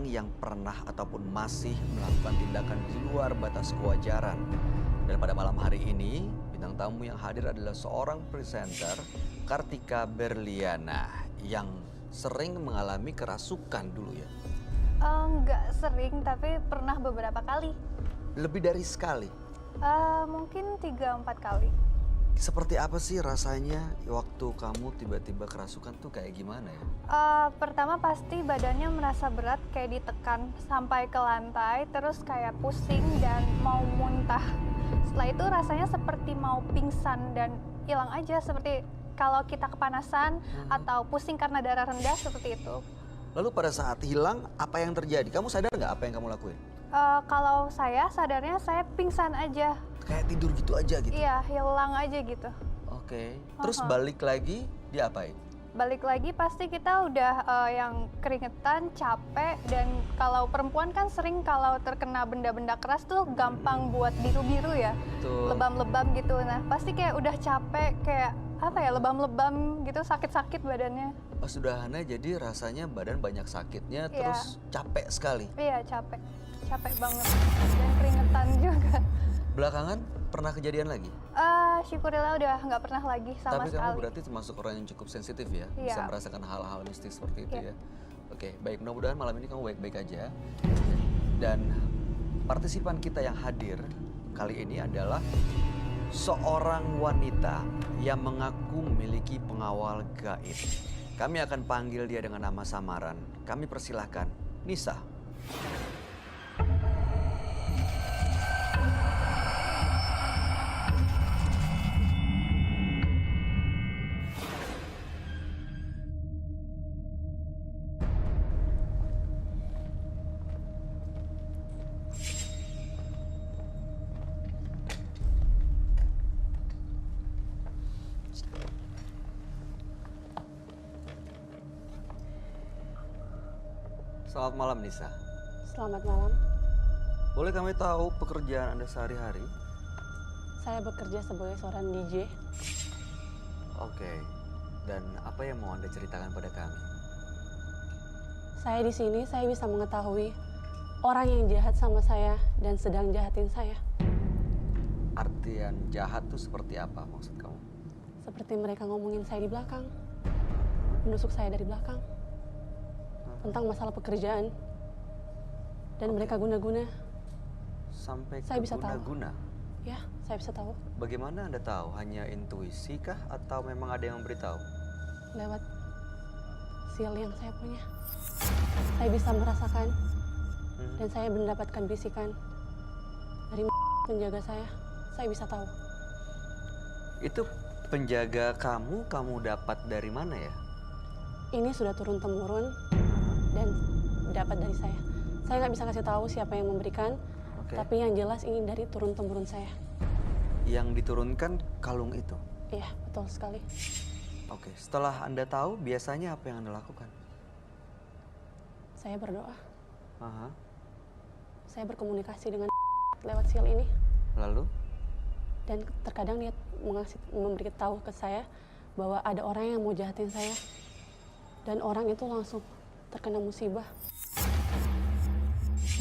orang yang pernah ataupun masih melakukan tindakan di luar batas kewajaran. Dan pada malam hari ini, bintang tamu yang hadir adalah seorang presenter, Kartika Berliana, yang sering mengalami kerasukan dulu ya. Nggak sering, tapi pernah beberapa kali. Lebih dari sekali. Mungkin 3-4 kali. Seperti apa sih rasanya waktu kamu tiba-tiba kerasukan tuh kayak gimana ya? Pertama pasti badannya merasa berat, kayak ditekan sampai ke lantai, terus kayak pusing dan mau muntah. Setelah itu rasanya seperti mau pingsan dan hilang aja, seperti kalau kita kepanasan atau pusing karena darah rendah, seperti itu. Lalu pada saat hilang, apa yang terjadi? Kamu sadar nggak apa yang kamu lakuin? Kalau saya sadarnya saya pingsan aja. Kayak tidur gitu aja gitu? Iya, hilang aja gitu. Oke. Terus balik lagi, diapain? Balik lagi pasti kita udah yang keringetan, capek, dan kalau perempuan kan sering kalau terkena benda-benda keras tuh gampang buat biru-biru ya. Betul. Lebam-lebam gitu. Nah, pasti kayak udah capek, kayak apa ya, lebam-lebam gitu, sakit-sakit badannya. Oh, sederhana, jadi rasanya badan banyak sakitnya, Iya. terus capek sekali. Iya, capek. Capek banget. Dan keringetan juga. Belakangan pernah kejadian lagi? Syukurillah udah nggak pernah lagi sama Tapi sekali. kamu berarti termasuk orang yang cukup sensitif ya? Iya. Bisa merasakan hal-hal mistis seperti itu Iya. ya? Oke, baik. Mudah-mudahan malam ini kamu baik-baik aja. Dan partisipan kita yang hadir kali ini adalah seorang wanita yang mengaku memiliki pengawal gaib. Kami akan panggil dia dengan nama samaran. Kami persilahkan Nisa. Selamat malam Nisa. Selamat malam. Boleh kami tahu pekerjaan Anda sehari-hari? Saya bekerja sebagai seorang DJ. Oke. Dan apa yang mau Anda ceritakan pada kami? Saya di sini saya bisa mengetahui orang yang jahat sama saya dan sedang jahatin saya. Artian jahat tuh seperti apa maksud kamu? Seperti mereka ngomongin saya di belakang, menusuk saya dari belakang tentang masalah pekerjaan, dan mereka guna-guna. Sampai Saya ke bisa tahu. guna-guna? Ya, saya bisa tahu Bagaimana Anda tahu? Hanya intuisi kah atau memang ada yang memberitahu? lewat seal yang saya punya. Saya bisa merasakan dan saya mendapatkan bisikan dari penjaga saya. Saya bisa tahu. Itu penjaga kamu dapat dari mana ya? Ini sudah turun-temurun dan dapat dari saya. Saya nggak bisa kasih tahu siapa yang memberikan, Oke. tapi yang jelas ini dari turun-temurun saya. Yang diturunkan kalung itu? Iya, betul sekali. Oke, setelah Anda tahu, biasanya apa yang Anda lakukan? Saya berdoa, Aha. saya berkomunikasi dengan lewat seal ini. Lalu? Dan terkadang dia memberitahu ke saya bahwa ada orang yang mau jahatin saya. Dan orang itu langsung terkena musibah.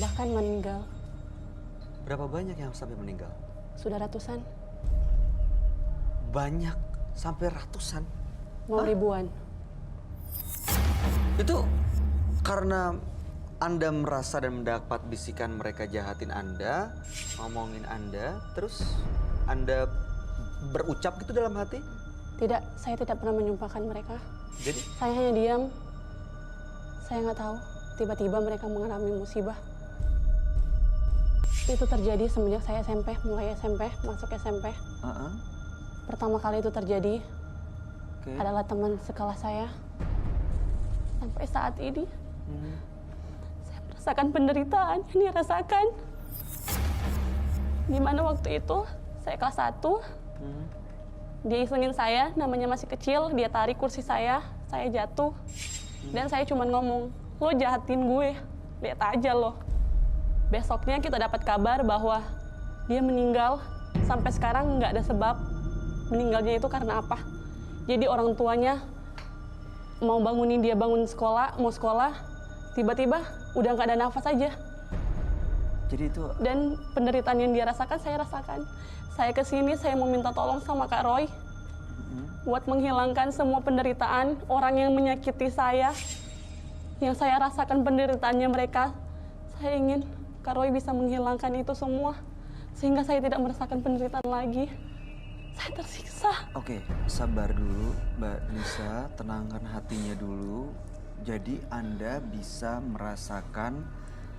Bahkan meninggal. Berapa banyak yang sampai meninggal? Sudah ratusan, Banyak, sampai ratusan. mau ribuan. Itu karena Anda merasa dan mendapat bisikan mereka jahatin Anda, ngomongin Anda, terus Anda berucap gitu dalam hati? Tidak, saya tidak pernah menjumpakan mereka. Jadi, Saya hanya diam. Saya nggak tahu. Tiba-tiba mereka mengalami musibah. Itu terjadi semenjak saya SMP, mulai SMP, masuk SMP. Pertama kali itu terjadi Oke. adalah teman sekelas saya. Sampai saat ini, saya merasakan penderitaan yang dia rasakan. Dimana waktu itu, saya kelas 1, dia isengin saya, namanya masih kecil, dia tarik kursi saya jatuh. Dan saya cuma ngomong, lo jahatin gue, lihat aja lo. Besoknya kita dapat kabar bahwa dia meninggal, sampai sekarang nggak ada sebab meninggalnya itu karena apa. Jadi orang tuanya mau bangunin dia bangun sekolah, mau sekolah, tiba-tiba udah nggak ada nafas aja. Jadi itu Dan penderitaan yang dia rasakan, saya rasakan. Saya kesini, saya mau minta tolong sama Kak Roy buat menghilangkan semua penderitaan orang yang menyakiti saya. Yang saya rasakan penderitaannya mereka. Saya ingin Kak Roy bisa menghilangkan itu semua. Sehingga saya tidak merasakan penderitaan lagi. Saya tersiksa. Oke, sabar dulu Mbak Nisa, tenangkan hatinya dulu. Jadi Anda bisa merasakan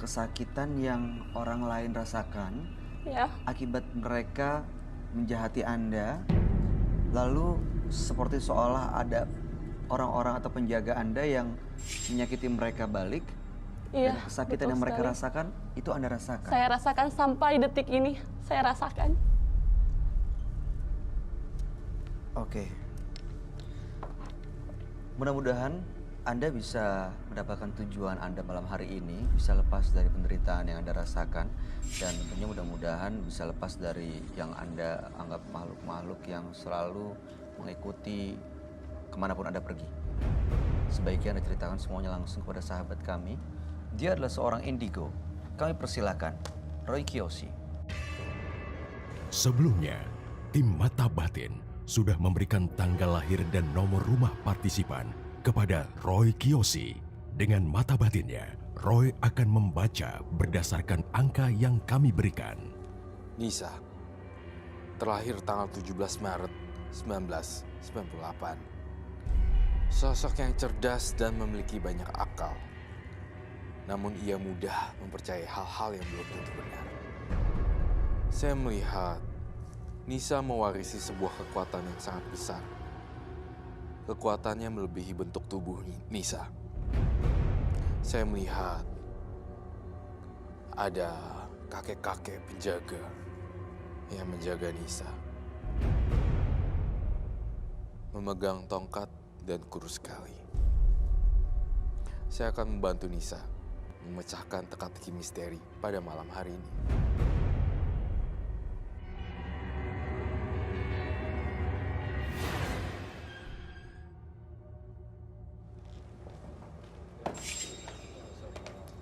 kesakitan yang orang lain rasakan Ya, akibat mereka menjahati Anda. Lalu seperti seolah ada orang-orang atau penjaga Anda yang menyakiti mereka balik. iya. Dan kesakitan betul yang mereka sekali. rasakan, itu Anda rasakan. Saya rasakan sampai detik ini, saya rasakan. Oke. Mudah-mudahan Anda bisa mendapatkan tujuan Anda malam hari ini, bisa lepas dari penderitaan yang Anda rasakan, dan tentunya mudah-mudahan bisa lepas dari yang Anda anggap makhluk-makhluk yang selalu mengikuti kemanapun Anda pergi. Sebaiknya Anda ceritakan semuanya langsung kepada sahabat kami. Dia adalah seorang indigo. Kami persilakan, Roy Kiyoshi. Sebelumnya, tim Mata Batin sudah memberikan tanggal lahir dan nomor rumah partisipan kepada Roy Kiyoshi. Dengan mata batinnya, Roy akan membaca berdasarkan angka yang kami berikan. Nisa, terlahir tanggal 17 Maret 1998. Sosok yang cerdas dan memiliki banyak akal. Namun ia mudah mempercayai hal-hal yang belum tentu benar. Saya melihat Nisa mewarisi sebuah kekuatan yang sangat besar. Kekuatannya melebihi bentuk tubuh Nisa. Saya melihat ada kakek-kakek penjaga yang menjaga Nisa. Memegang tongkat dan kurus sekali. Saya akan membantu Nisa memecahkan teka-teki misteri pada malam hari ini.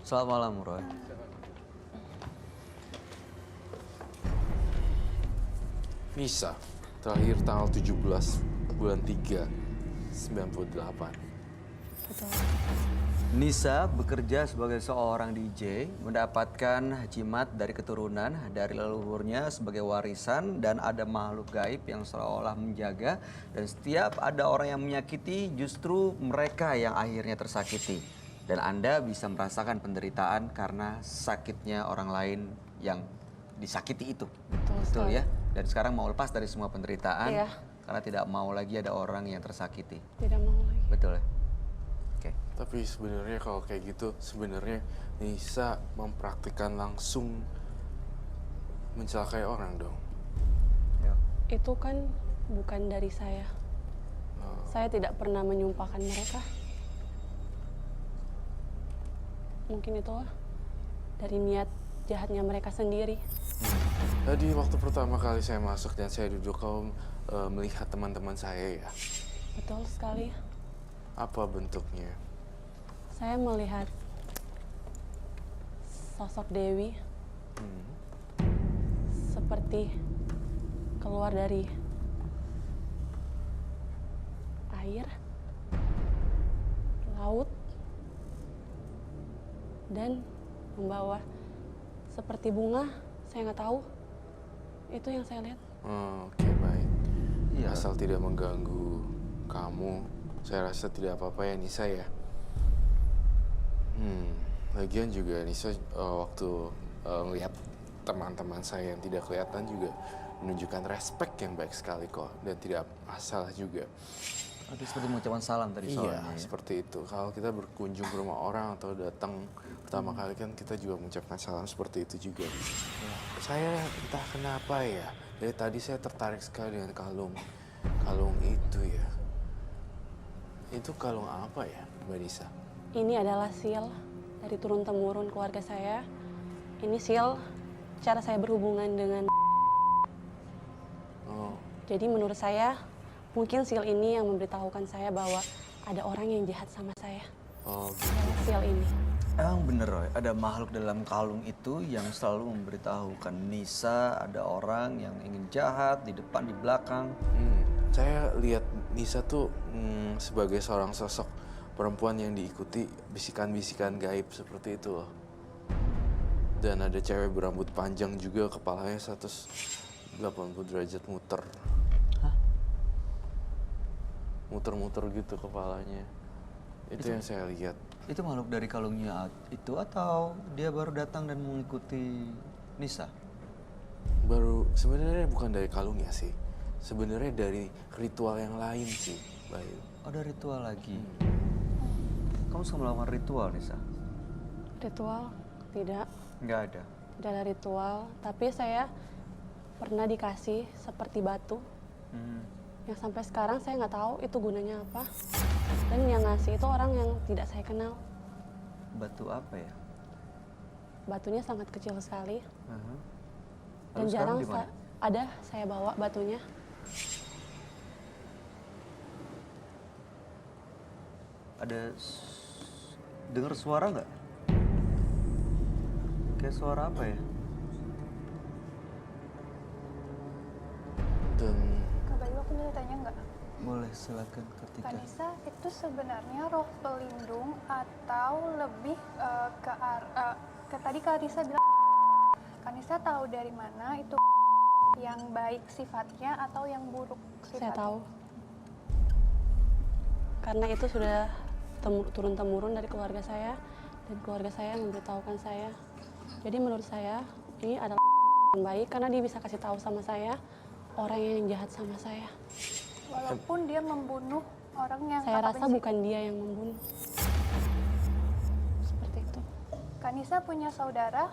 Selamat malam, Roy. Nisa, terlahir tanggal 17 bulan 3, 98. Betul. Nisa bekerja sebagai seorang DJ, mendapatkan jimat dari keturunan dari leluhurnya sebagai warisan, dan ada makhluk gaib yang seolah menjaga, dan setiap ada orang yang menyakiti justru mereka yang akhirnya tersakiti. Dan Anda bisa merasakan penderitaan karena sakitnya orang lain yang disakiti itu. Betul sekali. ya? Dan sekarang mau lepas dari semua penderitaan Iya. karena tidak mau lagi ada orang yang tersakiti. Tidak mau lagi. Betul ya? Oke. Tapi sebenarnya kalau kayak gitu, sebenarnya Nisa mempraktikkan langsung mencelakai orang dong. Ya. Itu kan bukan dari saya. Saya tidak pernah menyumpahkan mereka. Mungkin itu dari niat jahatnya mereka sendiri. Tadi waktu pertama kali saya masuk dan saya duduk, kau melihat teman-teman saya ya? Betul sekali. Apa bentuknya? Saya melihat sosok Dewi seperti keluar dari air, laut, dan membawa seperti bunga. Saya nggak tahu. Itu yang saya lihat. Oke, baik. Iya. Asal tidak mengganggu kamu, saya rasa tidak apa-apa ya Nisa ya. Lagian juga Nisa waktu melihat teman-teman saya yang tidak kelihatan juga menunjukkan respek yang baik sekali kok, dan tidak masalah juga. Itu seperti mengucapkan salam tadi Iya, soalnya. Ya. seperti itu. Kalau kita berkunjung ke rumah orang atau datang pertama kali kan kita juga mengucapkan salam seperti itu juga. Saya entah kenapa ya, dari tadi saya tertarik sekali dengan kalung itu ya. Itu kalung apa ya, Mbak Nisa? Ini adalah seal dari turun-temurun keluarga saya. Ini seal cara saya berhubungan dengan. Oh, Jadi menurut saya, mungkin seal ini yang memberitahukan saya bahwa ada orang yang jahat sama saya. oh, Lewat seal ini. Emang bener Roy, ada makhluk dalam kalung itu yang selalu memberitahukan Nisa ada orang yang ingin jahat di depan, di belakang. Saya lihat Nisa tuh sebagai seorang sosok perempuan yang diikuti bisikan-bisikan gaib seperti itu loh. Dan ada cewek berambut panjang juga, kepalanya 180 derajat muter. Hah? Muter-muter gitu kepalanya. Itu yang saya lihat. Itu makhluk dari kalungnya itu atau dia baru datang dan mengikuti Nisa? Baru sebenarnya bukan dari kalungnya sih. Sebenarnya dari ritual yang lain sih, Bayu. Ada ritual lagi. Kamu suka melakukan ritual, Nisa? Ritual? Tidak. Nggak ada. Tidak ada ritual, tapi saya pernah dikasih seperti batu. Yang sampai sekarang saya nggak tahu itu gunanya apa. Dan yang ngasih itu orang yang tidak saya kenal. Batu apa ya? Batunya sangat kecil sekali. Lalu Dan sekarang jarang di mana? ada saya bawa batunya. Ada dengar suara nggak? Kayak suara apa ya? Dan Kak Bayu, aku boleh tanya nggak? Boleh, silakan ketika. Kanisa itu sebenarnya roh pelindung atau lebih ke tadi Kanisa bilang Kanisa tahu dari mana itu yang baik sifatnya atau yang buruk sifatnya? Saya tahu. Karena itu sudah turun-temurun dari keluarga saya, dan keluarga saya memberitahukan saya. Jadi menurut saya ini adalah yang baik karena dia bisa kasih tahu sama saya orang yang jahat sama saya. Walaupun dia membunuh orang yang Saya kakak rasa benci. bukan dia yang membunuh. Seperti itu. Kanisa punya saudara,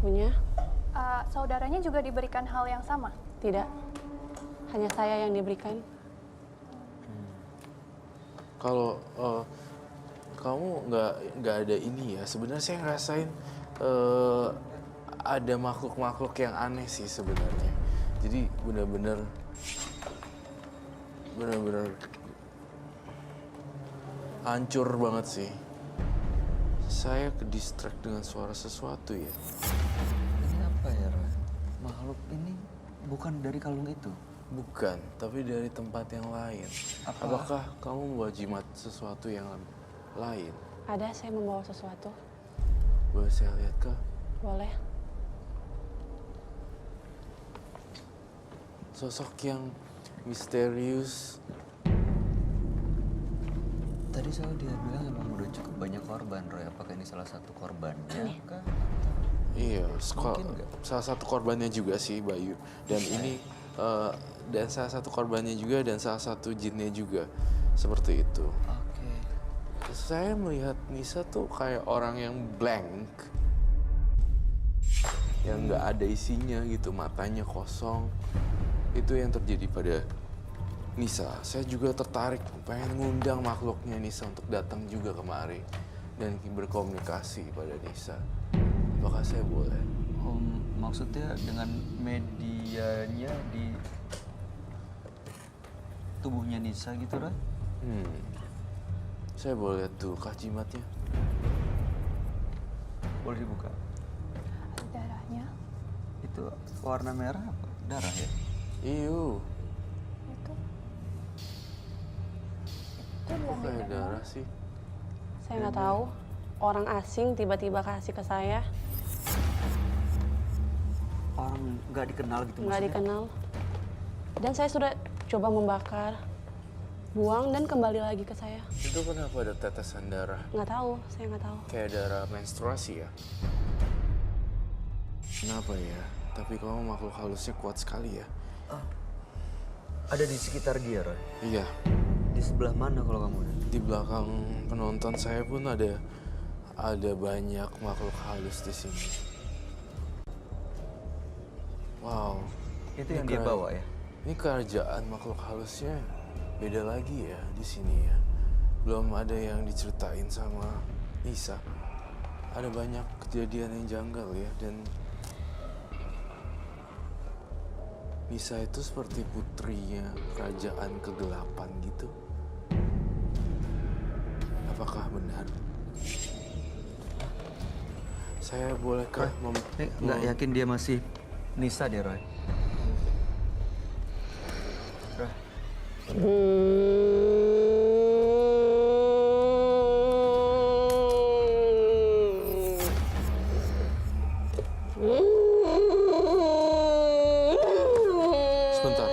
Punya? saudaranya juga diberikan hal yang sama. Tidak. Hanya saya yang diberikan. kalau kamu nggak ada ini ya, sebenarnya saya ngerasain ada makhluk-makhluk yang aneh sih sebenarnya. Jadi benar-benar hancur banget sih. Saya ke distract dengan suara sesuatu ya. Ini apa ya, Roy? Makhluk ini bukan dari kalung itu. Bukan, tapi dari tempat yang lain. Apa? Apakah kamu membawa jimat sesuatu yang lain? Ada, saya membawa sesuatu. Boleh saya lihat kah? Boleh. Sosok yang misterius. Tadi soal dia bilang emang udah cukup banyak korban, Roy. Apakah ini salah satu korbannya? Kah? Iya, Mungkin nggak? salah satu korbannya juga sih Bayu. Dan ini dan salah satu korbannya juga dan salah satu jinnya juga. Seperti itu. Oke. Saya melihat Nisa tuh kayak orang yang blank. Yang nggak ada isinya gitu, matanya kosong. Itu yang terjadi pada Nisa. Saya juga tertarik, pengen ngundang makhluknya Nisa untuk datang juga kemari. Dan berkomunikasi pada Nisa. Apakah saya boleh? Maksudnya dengan medianya di tubuhnya Nisa gitu, Roy? Saya boleh lihat dulu kah jimatnya? Boleh dibuka. Darahnya Itu warna merah apa? Darah ya? Iu, itu kok dia kayak minum. darah sih? Saya nggak tahu. Orang asing tiba-tiba kasih ke saya. Orang nggak dikenal gitu Nggak maksudnya? dikenal. Dan saya sudah coba membakar, buang dan kembali lagi ke saya. Itu kenapa ada tetesan darah? Nggak tahu, saya nggak tahu. Kayak darah menstruasi ya? Kenapa ya? Tapi kamu makhluk halusnya kuat sekali ya? Ada di sekitar dia, Roy. Iya, Di sebelah mana kalau kamu? di belakang penonton saya pun ada banyak makhluk halus di sini. Wow. Itu yang dia bawa ya? Ini kerajaan makhluk halusnya beda lagi ya di sini ya. Belum ada yang diceritain sama Nisa. Ada banyak kejadian yang janggal ya, dan Nisa itu seperti putrinya kerajaan kegelapan gitu. Apakah benar? Saya bolehkah Ini nggak yakin dia masih Nisa deh, Roy. Roy. Sebentar.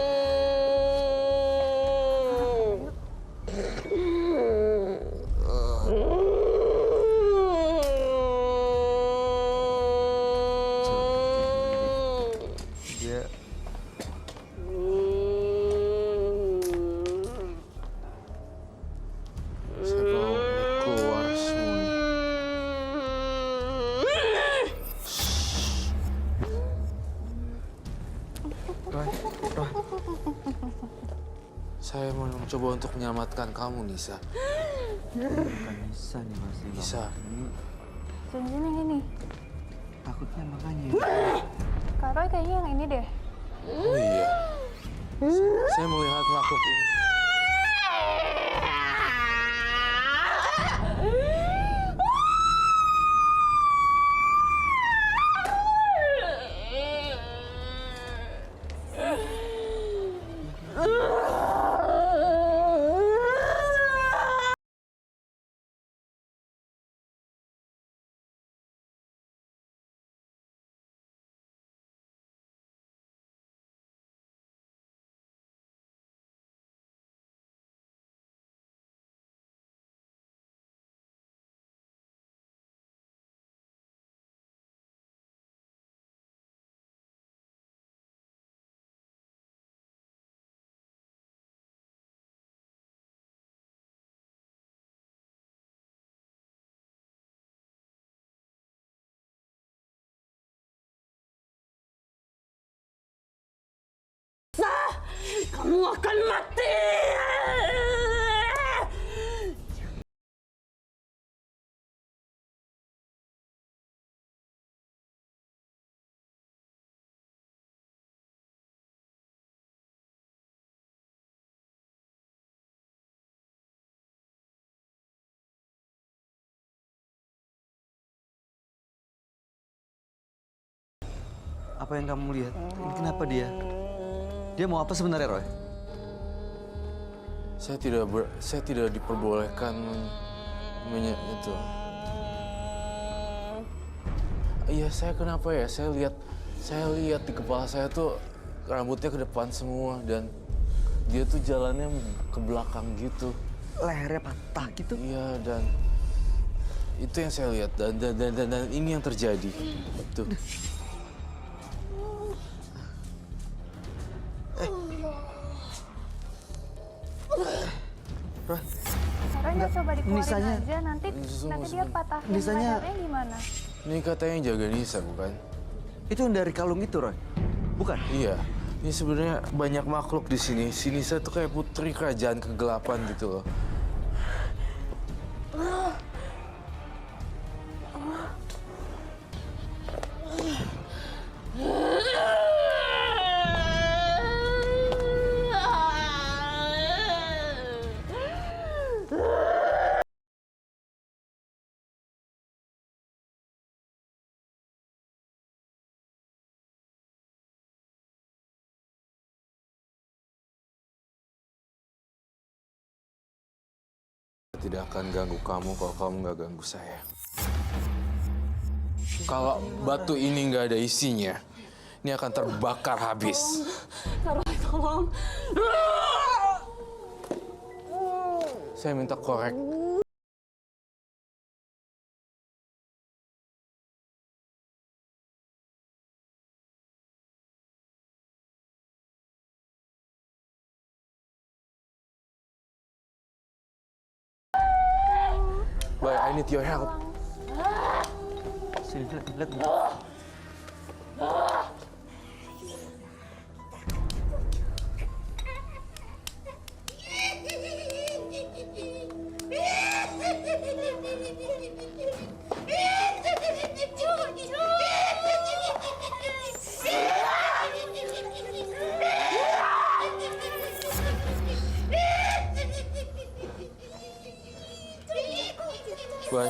Dia Saya mau keluar semuanya. Roy, Roy. Saya mau mencoba untuk menyelamatkan kamu, Nisa. Bukan Nisa nih masih. Nisa. Cincin yang ini. Takutnya makanya. Kak Roy kayaknya yang ini deh. Oh iya. Saya melihat makhluk ini. Kamu akan mati! Apa yang kamu lihat? Ini kenapa dia? Dia mau apa sebenarnya, Roy? Saya tidak diperbolehkan itu. Iya, saya kenapa ya? Saya lihat di kepala saya tuh rambutnya ke depan semua dan dia tuh jalannya ke belakang gitu. Lehernya patah gitu. Iya, dan itu yang saya lihat dan ini yang terjadi. Tuh. Roy, Kak Roy nggak coba dikeluarin Nisanya- aja, nanti dia patahin Nisanya- lehernya gimana? Ini katanya yang jaga Nisa, bukan? itu yang dari kalung itu, Roy. Bukan? Iya. Ini sebenarnya banyak makhluk di sini. Si Nisa tuh kayak putri kerajaan kegelapan gitu loh. Tidak akan ganggu kamu kalau kamu nggak ganggu saya. Kalau batu ini nggak ada isinya, ini akan terbakar habis. Kak Roy, tolong. Saya minta korek. Boy, I need your help. Sini, lihat. Boy,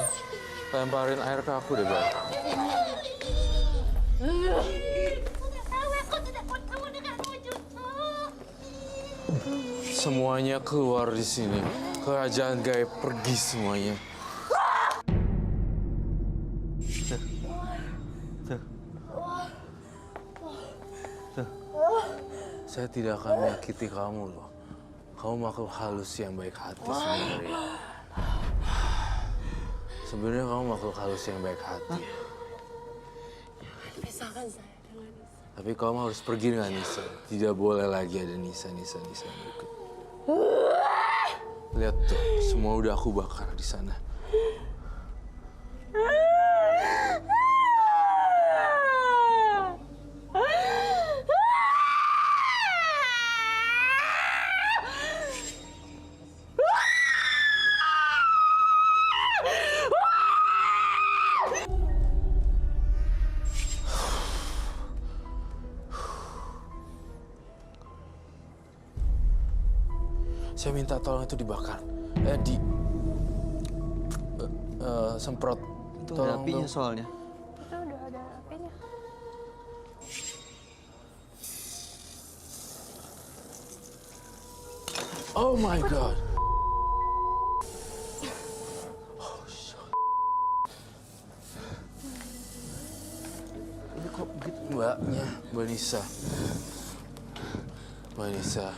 Lemparin air ke aku deh, Bay. Semuanya keluar di sini. Kerajaan gaib pergi semuanya. Saya tidak akan menyakiti kamu loh. Kamu makhluk halus yang baik hati sebenarnya. Sebenarnya kamu makhluk halus yang baik hati. Pisahkan saya dengan Nisa. Tapi kamu harus pergi dengan Nisa. Tidak boleh lagi ada Nisa yang dekat. Lihat tuh, semua udah aku bakar di sana. Saya minta tolong itu dibakar. Semprot. Itu ada apinya dong. soalnya. Itu udah ada apinya. Oh my God. Ini kok begitu? Mbaknya, Mbak Nisa. Mbak Nisa.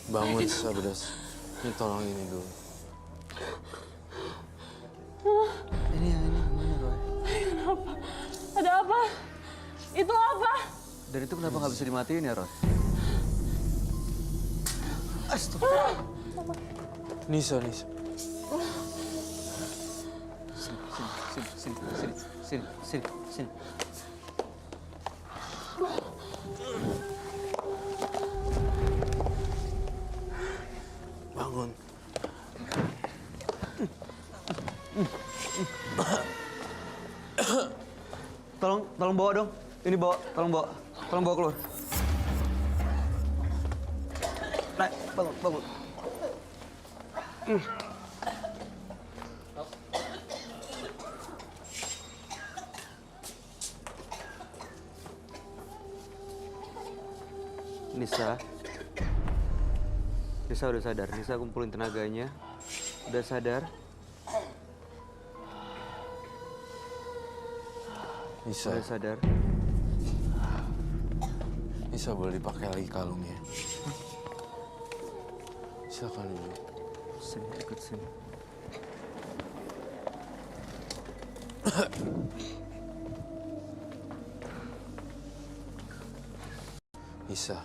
Bangun, Sabdas. Ini tolong ini dulu. Ini gimana, Roy? Ada apa? Itu apa? Dan itu kenapa nggak bisa dimatiin ya, Roy? Astagfirullah. Nisa. Sini. Bangun. Tolong bawa dong. Ini bawa, tolong bawa keluar. Naik, bangun. Nisa udah sadar. Nisa kumpulin tenaganya. Udah sadar. Nisa. Udah sadar. Nisa boleh dipakai lagi kalungnya. Silakan dulu. Sini, ikut sini. Nisa,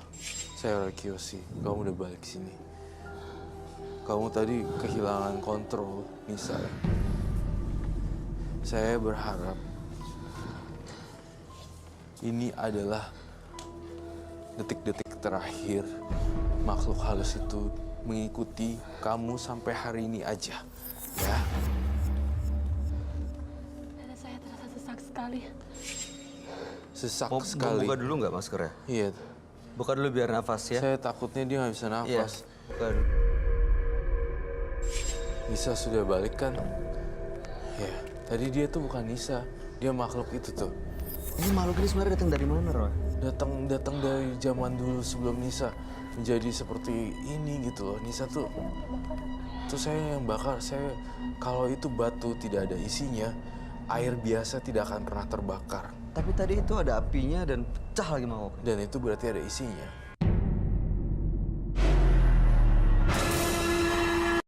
saya Roy Kiyoshi. Kamu udah balik sini. Kamu tadi kehilangan kontrol, Nisa. Saya berharap ini adalah detik-detik terakhir makhluk halus itu mengikuti kamu sampai hari ini aja, ya. Dada saya terasa sesak sekali. Sesak Mau sekali. buka dulu nggak maskernya? Iya. Buka dulu biar nafas ya. Saya takutnya dia nggak bisa Iya. nafas. Buka. Nisa sudah balik kan? Ya, tadi dia tuh bukan Nisa, dia makhluk itu tuh. Ini makhluk ini sebenarnya datang dari mana, Roy? Datang dari zaman dulu sebelum Nisa menjadi seperti ini gitu loh. Nisa tuh saya yang bakar. Saya kalau itu batu tidak ada isinya, air biasa tidak akan pernah terbakar. Tapi tadi itu ada apinya dan pecah lagi mangkoknya. Dan itu berarti ada isinya.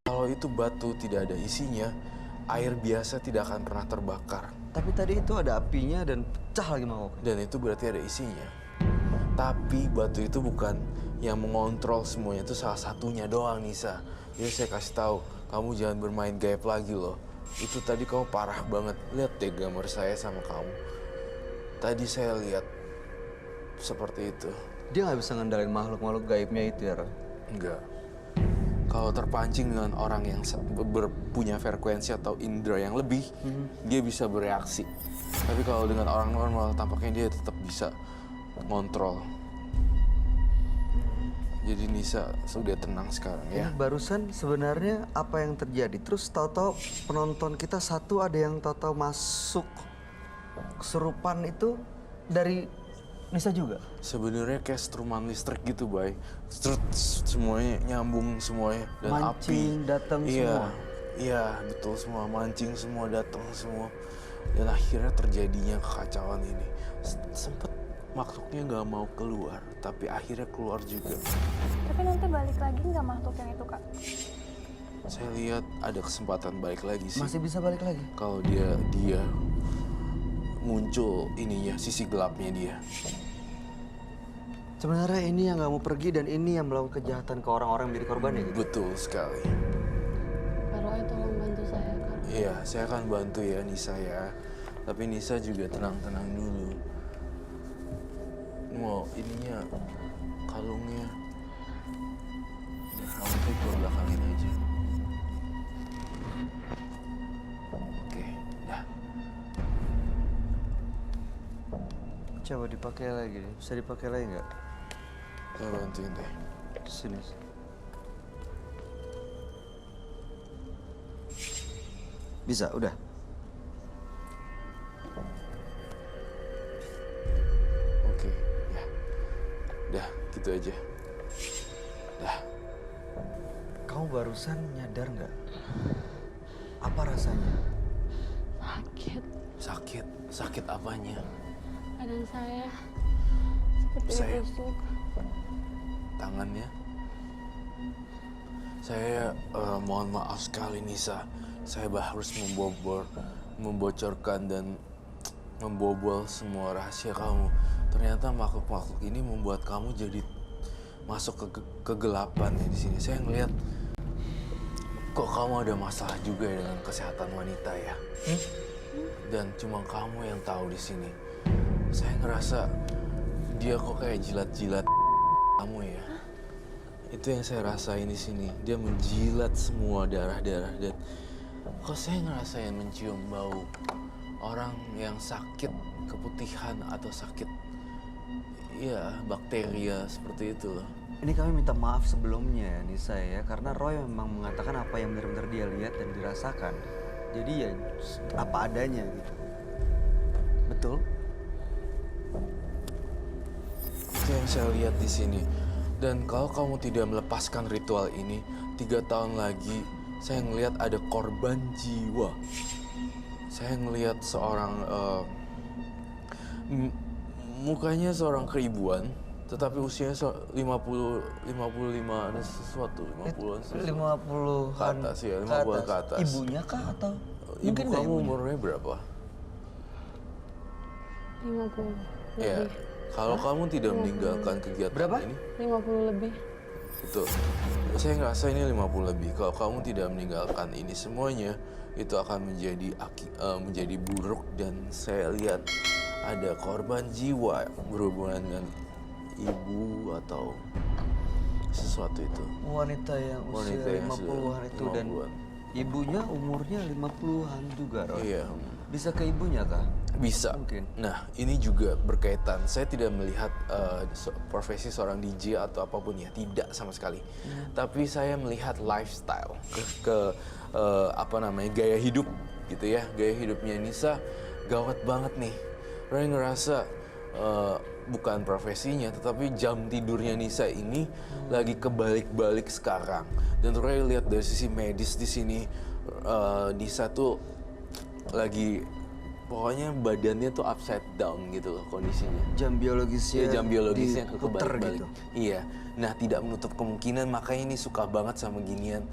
Kalau itu batu tidak ada isinya, air biasa tidak akan pernah terbakar. Tapi tadi itu ada apinya dan pecah lagi mangkoknya. Dan itu berarti ada isinya. Tapi batu itu bukan yang mengontrol semuanya, itu salah satunya doang, Nisa. Jadi saya kasih tahu, kamu jangan bermain gaib lagi loh. Itu tadi kamu parah banget. Lihat deh gambar saya sama kamu. Tadi saya lihat seperti itu. Dia nggak bisa ngendalin makhluk-makhluk gaibnya itu ya, Roy? Enggak. Kalau terpancing dengan orang yang punya frekuensi atau indera yang lebih, dia bisa bereaksi. Tapi kalau dengan orang normal, tampaknya dia tetap bisa ngontrol. Jadi Nisa sudah tenang sekarang ya. Ini barusan sebenarnya apa yang terjadi? Terus tahu-tahu penonton kita satu ada yang tahu-tahu masuk kesurupan itu dari Nisa juga. Sebenarnya kayak struman listrik gitu, Bay. Strut, semuanya nyambung semuanya dan Mancing, api datang iya, semua. Iya, betul semua mancing semua datang semua. Dan akhirnya terjadinya kekacauan ini. Sempet makhluknya nggak mau keluar, tapi akhirnya keluar juga. Tapi nanti balik lagi nggak makhluk yang itu, Kak? Saya lihat ada kesempatan balik lagi sih. Masih bisa balik lagi. Kalau dia muncul ininya, sisi gelapnya dia. Sebenarnya ini yang nggak mau pergi dan ini yang melakukan kejahatan ke orang-orang yang menjadi korbannya gitu. Betul sekali. Kak Roy, tolong bantu saya, Kak. Iya, saya akan bantu ya Nisa ya. Tapi Nisa juga tenang-tenang dulu. Mau ininya, kalungnya. Kamu tuh ke belakangin aja. Oke, dah. Coba dipakai lagi deh. Bisa dipakai lagi nggak? Saya bantuin deh. Sini. Bisa, udah. Oke, ya. Dah, gitu aja. Dah. Kamu barusan nyadar nggak? Apa rasanya? Sakit. Sakit. Sakit apanya? Badan saya seperti Saya- ditusuk. Tangannya? Saya mohon maaf sekali Nisa. Saya harus membocorkan dan membobol semua rahasia kamu. Ternyata makhluk-makhluk ini membuat kamu jadi masuk ke kegelapan ya di sini. Saya ngelihat kok kamu ada masalah juga ya dengan kesehatan wanita ya. Dan cuma kamu yang tahu di sini. Saya ngerasa dia kok kayak jilat-jilat kamu ya. Itu yang saya rasain di sini. Dia menjilat semua darah-darah dan kok saya ngerasain mencium bau orang yang sakit keputihan atau sakit ya bakteria seperti itu loh. Ini kami minta maaf sebelumnya Nisa ya, karena Roy memang mengatakan apa yang benar-benar dia lihat dan dirasakan. Jadi ya apa adanya gitu. Betul? Itu yang saya lihat di sini. Dan kalau kamu tidak melepaskan ritual ini, 3 tahun lagi saya ngelihat ada korban jiwa. Saya ngelihat seorang mukanya seorang keibuan, tetapi usianya 55 ada sesuatu 50-an sesuatu. 50-an Ke atas ya, 50-an ke atas. Ibunya kah atau Ibu mungkin nggak kamu ibunya? umurnya berapa? 50 Ya, lebih. kalau kamu tidak meninggalkan kegiatan Berapa? ini, 50 lebih. betul. Saya ngerasa ini 50 lebih. Kalau kamu tidak meninggalkan ini semuanya, itu akan menjadi buruk dan saya lihat ada korban jiwa berhubungan dengan ibu atau sesuatu itu. Wanita yang usia Wanita yang 50-an itu dan 50-an. ibunya umurnya 50-an juga, Roy. Iya. Bisa ke ibunya kah? Bisa. Mungkin. Nah, ini juga berkaitan. Saya tidak melihat profesi seorang DJ atau apapun ya, tidak sama sekali. Tapi saya melihat lifestyle, gaya hidup gitu ya. Gaya hidupnya Nisa gawat banget nih. Roy ngerasa bukan profesinya, tetapi jam tidurnya Nisa ini lagi kebalik-balik sekarang. Dan Roy lihat dari sisi medis di sini, Nisa tuh lagi pokoknya badannya tuh upside down gitu loh kondisinya. Jam biologisnya, Jam biologisnya diputer kebalik-balik. gitu. Iya. Nah, tidak menutup kemungkinan makanya ini suka banget sama ginian.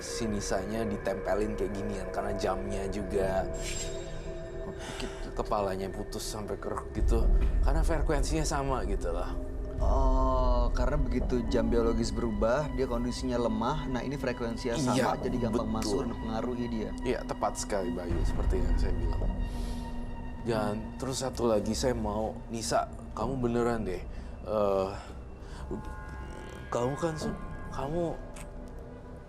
Si Nisanya ditempelin kayak ginian karena jamnya juga. Kepalanya putus sampai keruk gitu. Karena frekuensinya sama gitu lah. Oh, karena begitu jam biologis berubah, dia kondisinya lemah. Nah, ini frekuensinya sama, Iya, jadi gampang betul. masuk dan mempengaruhi dia. Iya, tepat sekali Bayu, seperti yang saya bilang. Dan terus satu lagi saya mau, Nisa, kamu beneran deh.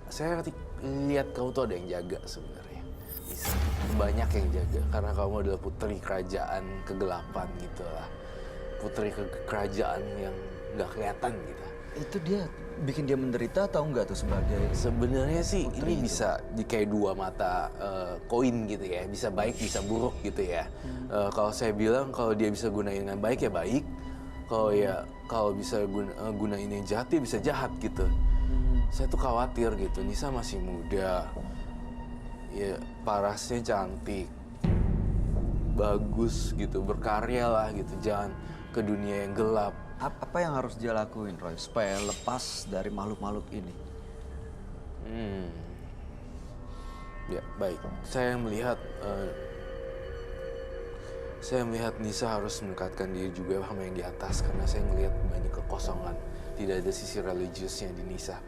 Saya lihat kamu tuh ada yang jaga sebenarnya. Nisa, banyak yang jaga karena kamu adalah putri kerajaan kegelapan gitu lah. Putri kerajaan yang nggak kelihatan gitu. Itu dia bikin dia menderita atau enggak tuh sebagai Sebenarnya sih putri ini itu? bisa di kayak dua mata koin gitu ya, bisa baik bisa buruk gitu ya. Kalau saya bilang kalau dia bisa gunain dengan baik ya baik, kalau bisa gunain yang jahat dia bisa jahat gitu. Saya tuh khawatir gitu, Nisa masih muda, ya parasnya cantik, bagus gitu, berkarya lah gitu, jangan ke dunia yang gelap. apa yang harus dia lakuin, Roy, supaya lepas dari makhluk-makhluk ini? Ya baik, saya melihat Nisa harus mendekatkan diri juga sama yang di atas karena saya melihat banyak kekosongan, tidak ada sisi religiusnya di Nisa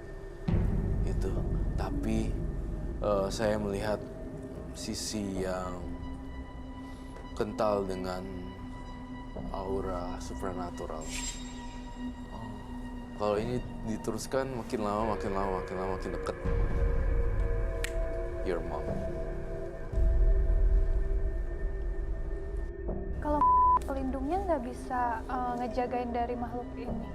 itu. Tapi saya melihat sisi yang kental dengan aura supranatural. Kalau ini diteruskan makin lama makin deket. Your mom. Kalau pelindungnya nggak bisa ngejagain dari makhluk ini.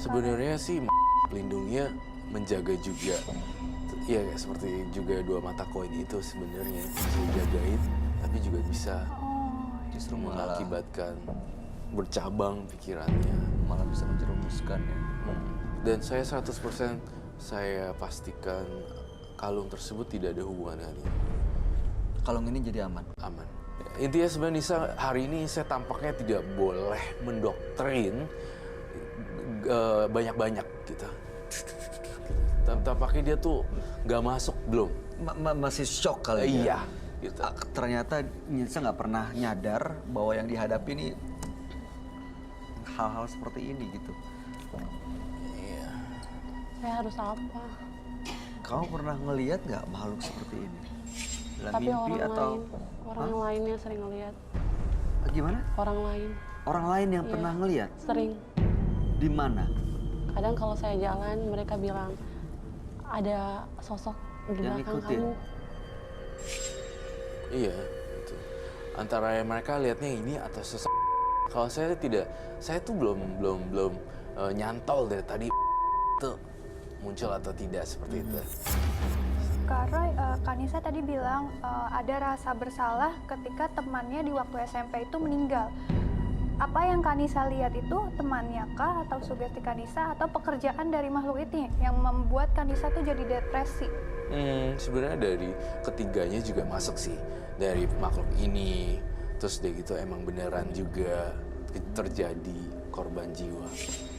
Sebenarnya sih pelindungnya menjaga juga. Iya seperti juga dua mata koin itu sebenarnya bisa dijagain, tapi juga bisa Justru malah mengakibatkan bercabang pikirannya. malah bisa menjerumuskan ya. Dan saya 100% saya pastikan kalung tersebut tidak ada hubungan dengan ini. Kalung ini jadi aman. Aman. Intinya sebenarnya Nisa, hari ini saya tampaknya tidak boleh mendoktrin banyak-banyak gitu. Tampaknya dia tuh nggak masuk belum. Masih shock kali ya. Iya. Gitu. Ternyata Nisa nggak pernah nyadar bahwa yang dihadapi ini hal-hal seperti ini gitu. Iya. Saya harus apa? Kamu pernah ngelihat nggak makhluk seperti ini? Dalam Tapi mimpi orang atau lain lainnya sering ngelihat. gimana? Orang lain Orang lain yang Iya. pernah ngelihat? sering. Di mana? Kadang kalau saya jalan mereka bilang ada sosok di Yang belakang ngikutin? kamu. Iya. Gitu. Antara yang mereka lihatnya ini atau sosok. Kalau saya tidak, saya tuh belum nyantol dari tadi itu muncul atau tidak seperti itu. Kak Roy, Kanisa tadi bilang ada rasa bersalah ketika temannya di waktu SMP itu meninggal. Apa yang Kanisa lihat itu temannya kah atau sugesti Kanisa atau pekerjaan dari makhluk itu yang membuat Kanisa tuh jadi depresi? Sebenarnya dari ketiganya juga masuk sih, dari makhluk ini, terus dari gitu emang beneran juga terjadi korban jiwa.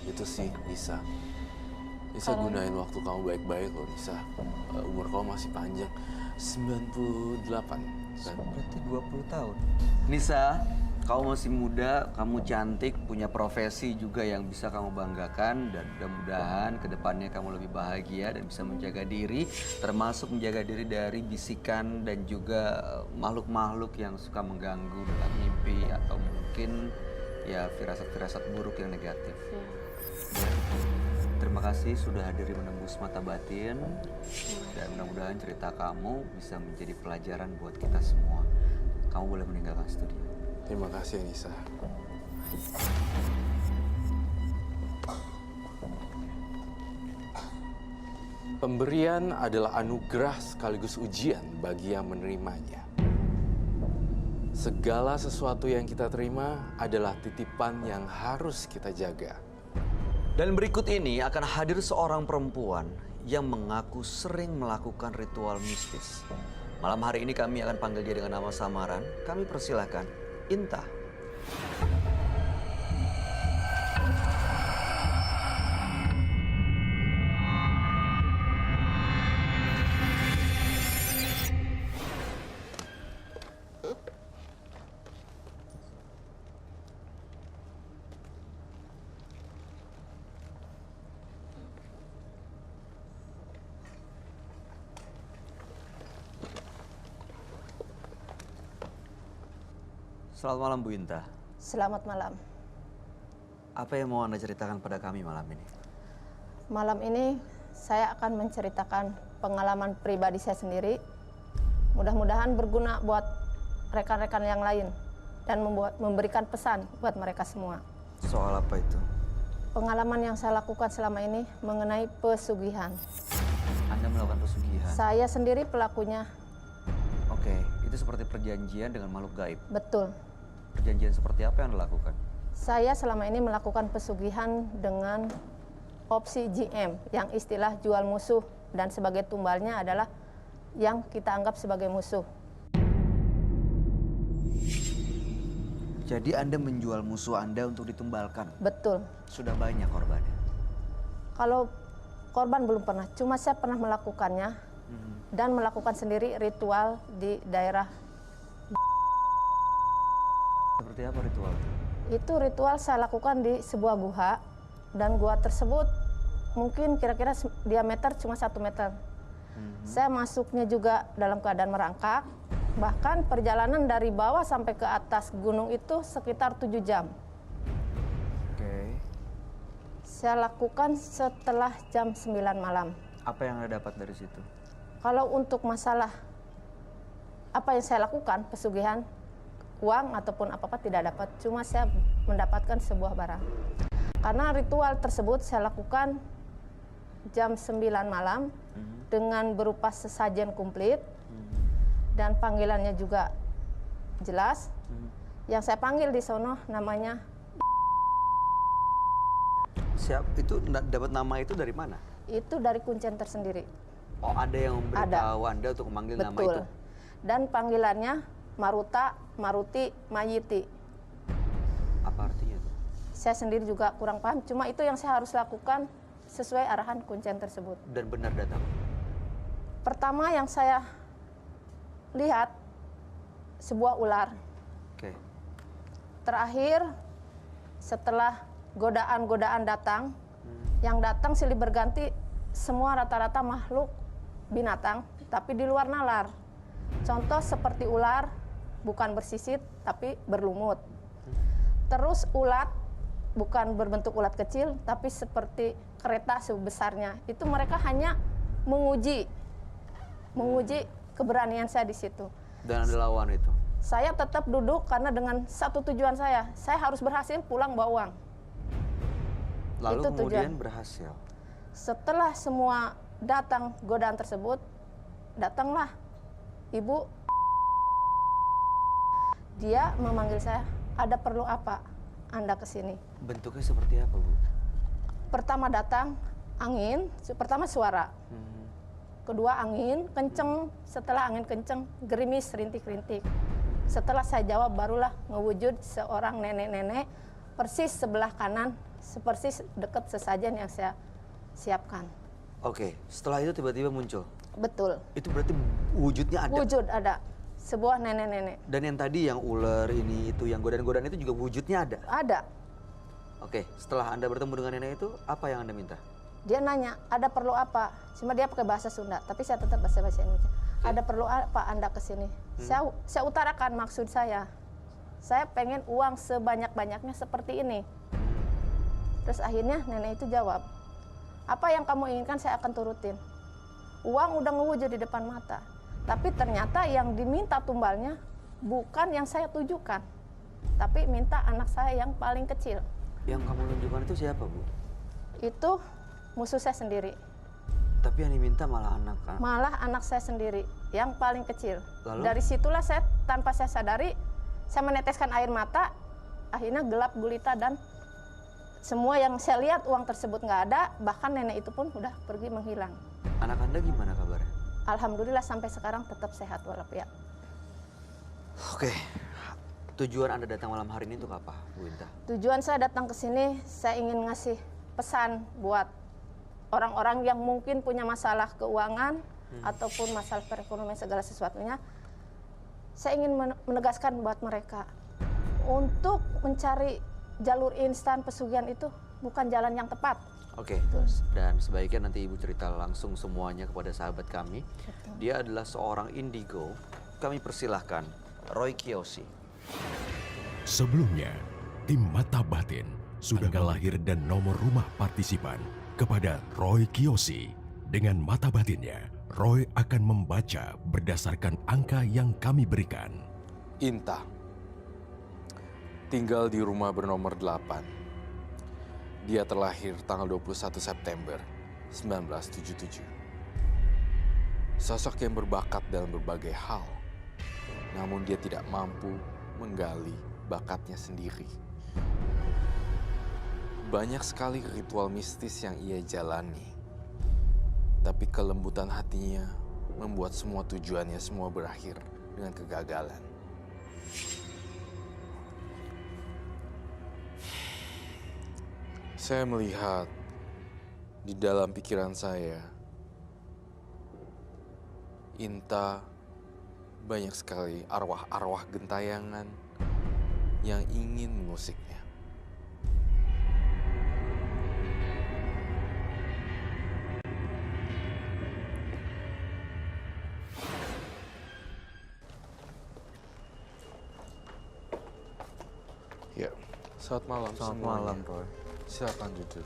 Itu sih Nisa. Nisa gunain waktu kamu baik-baik loh Nisa. Umur kamu masih panjang, 98 kan? Berarti 20 tahun. Nisa, kamu masih muda, kamu cantik, punya profesi juga yang bisa kamu banggakan. Dan mudah-mudahan kedepannya kamu lebih bahagia dan bisa menjaga diri. Termasuk menjaga diri dari bisikan dan juga makhluk-makhluk yang suka mengganggu dalam mimpi. Atau mungkin ya firasat-firasat buruk yang negatif. Ya. Terima kasih sudah hadir di Menembus Mata Batin. Dan mudah-mudahan cerita kamu bisa menjadi pelajaran buat kita semua. Kamu boleh meninggalkan studio. Terima kasih Nisa. Pemberian adalah anugerah sekaligus ujian bagi yang menerimanya. Segala sesuatu yang kita terima adalah titipan yang harus kita jaga. Dan berikut ini akan hadir seorang perempuan yang mengaku sering melakukan ritual mistis. Malam hari ini kami akan panggil dia dengan nama samaran. Kami persilahkan Inta. Selamat malam Bu Inta. Selamat malam. Apa yang mau Anda ceritakan pada kami malam ini? Malam ini saya akan menceritakan pengalaman pribadi saya sendiri. Mudah-mudahan berguna buat rekan-rekan yang lain dan memberikan pesan buat mereka semua. Soal apa itu? Pengalaman yang saya lakukan selama ini mengenai pesugihan. Anda melakukan pesugihan. Saya sendiri pelakunya, Oke, itu seperti perjanjian dengan makhluk gaib. betul. Perjanjian seperti apa yang Anda lakukan? Saya selama ini melakukan pesugihan dengan opsi GM, yang istilah jual musuh, dan sebagai tumbalnya adalah yang kita anggap sebagai musuh. Jadi Anda menjual musuh Anda untuk ditumbalkan. Betul. Sudah banyak korbannya. Kalau korban belum pernah, cuma saya pernah melakukannya dan melakukan sendiri ritual di daerah. Seperti apa ritual? Itu ritual saya lakukan di sebuah gua, dan gua tersebut mungkin kira-kira diameter cuma 1 meter. Saya masuknya juga dalam keadaan merangkak, bahkan perjalanan dari bawah sampai ke atas gunung itu sekitar 7 jam. Oke. Saya lakukan setelah jam 9 malam. Apa yang Anda dapat dari situ? Kalau untuk masalah apa yang saya lakukan, pesugihan, uang ataupun apa-apa tidak dapat. Cuma saya mendapatkan sebuah barang. Karena ritual tersebut saya lakukan jam 9 malam dengan berupa sesajen komplit dan panggilannya juga jelas. Yang saya panggil di sono namanya. Siap, itu dapat nama itu dari mana? Itu dari kuncen tersendiri. Oh, ada yang memberitahu Anda untuk memanggil nama Betul. itu? Dan panggilannya Maruta, Maruti, Mayiti. Apa artinya itu? Saya sendiri juga kurang paham, cuma itu yang saya harus lakukan sesuai arahan kuncen tersebut. Dan benar datang? Pertama yang saya lihat sebuah ular. Oke. Terakhir setelah godaan-godaan datang, yang datang silih berganti semua rata-rata makhluk binatang, tapi di luar nalar. Contoh seperti ular, bukan bersisit tapi berlumut. Terus ulat, bukan berbentuk ulat kecil, tapi seperti kereta sebesarnya. Itu mereka hanya menguji keberanian saya di situ. Dan Anda lawan itu? Saya tetap duduk karena dengan satu tujuan saya harus berhasil pulang bawa uang. Lalu Itu kemudian tujuan. berhasil? Setelah semua datang godaan tersebut, datanglah ibu. Dia memanggil saya, ada perlu apa Anda kesini? Bentuknya seperti apa, Bu? Pertama datang angin, pertama suara. Kedua angin kenceng, setelah angin kenceng gerimis rintik-rintik. Setelah saya jawab barulah ngewujud seorang nenek-nenek persis sebelah kanan, persis dekat sesajen yang saya siapkan. Oke, setelah itu tiba-tiba muncul? Betul. Itu berarti wujudnya ada? Wujud ada, sebuah nenek-nenek. Dan yang tadi yang ular ini itu, yang godaan-godaan itu juga wujudnya ada? Ada. Oke, setelah Anda bertemu dengan nenek itu, apa yang Anda minta? Dia nanya, ada perlu apa? Cuma dia pakai bahasa Sunda, tapi saya tetap bahasa Indonesia. Ada perlu apa Anda kesini? Saya utarakan maksud saya. Saya pengen uang sebanyak-banyaknya seperti ini. Terus akhirnya nenek itu jawab, apa yang kamu inginkan saya akan turutin. Uang udah ngewujud di depan mata. Tapi ternyata yang diminta tumbalnya bukan yang saya tujukan. Tapi minta anak saya yang paling kecil. Yang kamu tunjukkan itu siapa, Bu? Itu musuh saya sendiri. Tapi yang diminta malah anak kan? Malah anak saya sendiri, yang paling kecil. Lalu? Dari situlah saya, tanpa saya sadari, saya meneteskan air mata, akhirnya gelap gulita dan semua yang saya lihat uang tersebut nggak ada, bahkan nenek itu pun udah pergi menghilang. Anak Anda gimana kabarnya? Alhamdulillah sampai sekarang tetap sehat walafiat. Oke, tujuan Anda datang malam hari ini untuk apa, Bu Inta? Tujuan saya datang ke sini, saya ingin ngasih pesan buat orang-orang yang mungkin punya masalah keuangan ataupun masalah perekonomian segala sesuatunya. Saya ingin menegaskan buat mereka untuk mencari jalur instan pesugihan itu bukan jalan yang tepat. Oke, dan sebaiknya nanti Ibu cerita langsung semuanya kepada sahabat kami. Betul. Dia adalah seorang indigo. Kami persilahkan Roy Kiyoshi. Sebelumnya, tim Mata Batin sudah lahir dan nomor rumah partisipan kepada Roy Kiyoshi. Dengan mata batinnya, Roy akan membaca berdasarkan angka yang kami berikan. Inta tinggal di rumah bernomor 8. Dia terlahir tanggal 21 September 1977. Sosok yang berbakat dalam berbagai hal, namun dia tidak mampu menggali bakatnya sendiri. Banyak sekali ritual mistis yang ia jalani, tapi kelembutan hatinya membuat semua tujuannya semua berakhir dengan kegagalan. Saya melihat di dalam pikiran saya, Inta banyak sekali arwah-arwah gentayangan yang ingin mengusiknya. Ya, selamat malam Selamat semuanya. malam, Roy. Silakan duduk.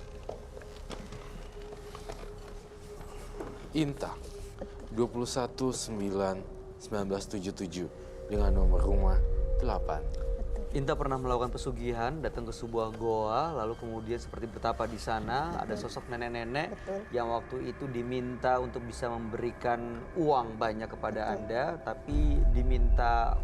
Inta, 21/9/1977 dengan nomor rumah 8. Inta pernah melakukan pesugihan, datang ke sebuah goa, lalu kemudian seperti bertapa di sana, ada sosok nenek-nenek Betul. yang waktu itu diminta untuk bisa memberikan uang banyak kepada Anda, tapi diminta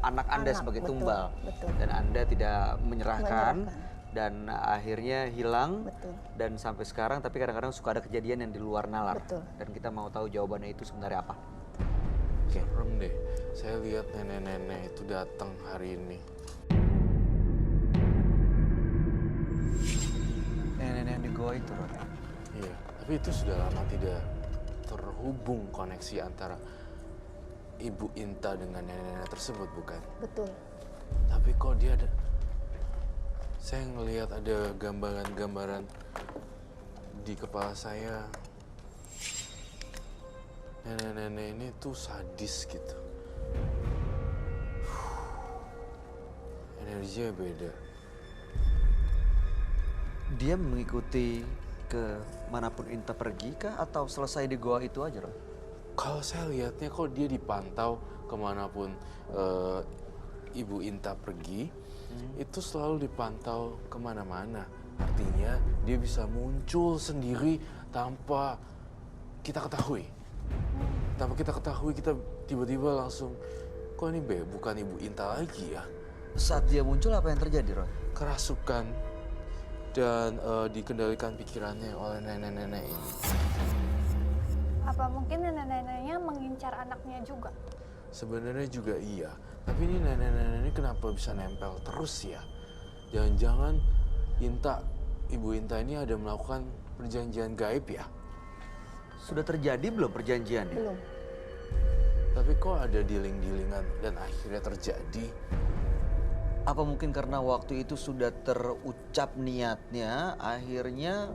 anak Anda Anak, sebagai betul, tumbal. betul. Dan Anda tidak menyerahkan, Menyerahkan. dan akhirnya hilang, Betul. dan sampai sekarang, tapi kadang-kadang suka ada kejadian yang di luar nalar. Betul. Dan kita mau tahu jawabannya itu sebenarnya apa. Serem deh, saya lihat nenek-nenek itu datang hari ini. Nenek-nenek yang di goa itu, Roy. Iya, tapi itu sudah lama tidak terhubung koneksi antara Ibu Inta dengan nenek-nenek tersebut, bukan? Betul. Tapi kok dia ada... Saya ngelihat ada gambaran-gambaran di kepala saya. Nenek-nenek ini tuh sadis gitu. Energinya beda. Dia mengikuti ke manapun Inta pergi kah, atau selesai di goa itu aja, Roy? Kalau saya lihatnya kok dia dipantau kemanapun Ibu Inta pergi, itu selalu dipantau kemana-mana. Artinya dia bisa muncul sendiri tanpa kita ketahui. Tanpa kita ketahui, kita tiba-tiba langsung, kok ini bukan Ibu Inta lagi ya? Saat dia muncul apa yang terjadi, Roy? Kerasukan dan dikendalikan pikirannya oleh nenek-nenek ini. Apa mungkin nenek-neneknya mengincar anaknya juga? Sebenarnya juga iya, tapi ini nenek-nenek ini kenapa bisa nempel terus ya? Jangan-jangan Ibu Inta ini ada melakukan perjanjian gaib ya? Sudah terjadi belum perjanjiannya? Belum. Tapi kok ada dealing-dealingan dan akhirnya terjadi? Apa mungkin karena waktu itu sudah terucap niatnya, akhirnya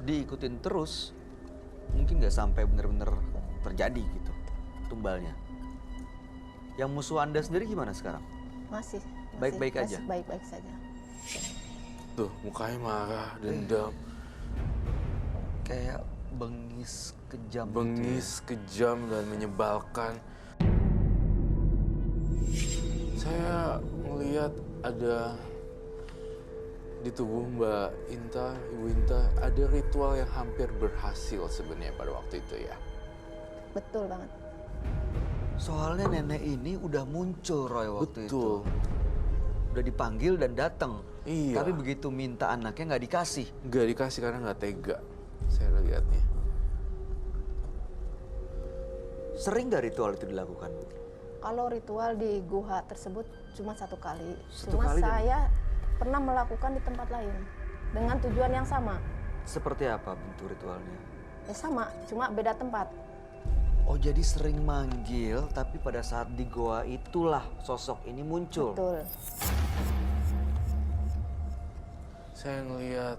diikutin terus? Mungkin nggak sampai benar-benar terjadi gitu, tumbalnya. Yang musuh Anda sendiri gimana sekarang? Masih. Baik-baik masih aja? Baik-baik saja. Tuh, mukanya marah, dendam, Kayak bengis kejam gitu ya. bengis, kejam, dan menyebalkan. Saya melihat ada di tubuh Mbak Inta, Ibu Inta, ada ritual yang hampir berhasil sebenarnya pada waktu itu ya. Betul banget. Soalnya nenek ini udah muncul, Roy, waktu itu. Betul. Udah dipanggil dan datang. Iya. Tapi begitu minta anaknya nggak dikasih. Nggak dikasih karena nggak tega. Saya lihatnya. Sering nggak ritual itu dilakukan? Kalau ritual di guha tersebut cuma satu kali. Satu Cuma kali dan- saya pernah melakukan di tempat lain dengan tujuan yang sama. Seperti apa bentuk ritualnya? Ya sama, cuma beda tempat. Oh, jadi sering manggil, tapi pada saat di goa itulah sosok ini muncul. Betul. Saya ngelihat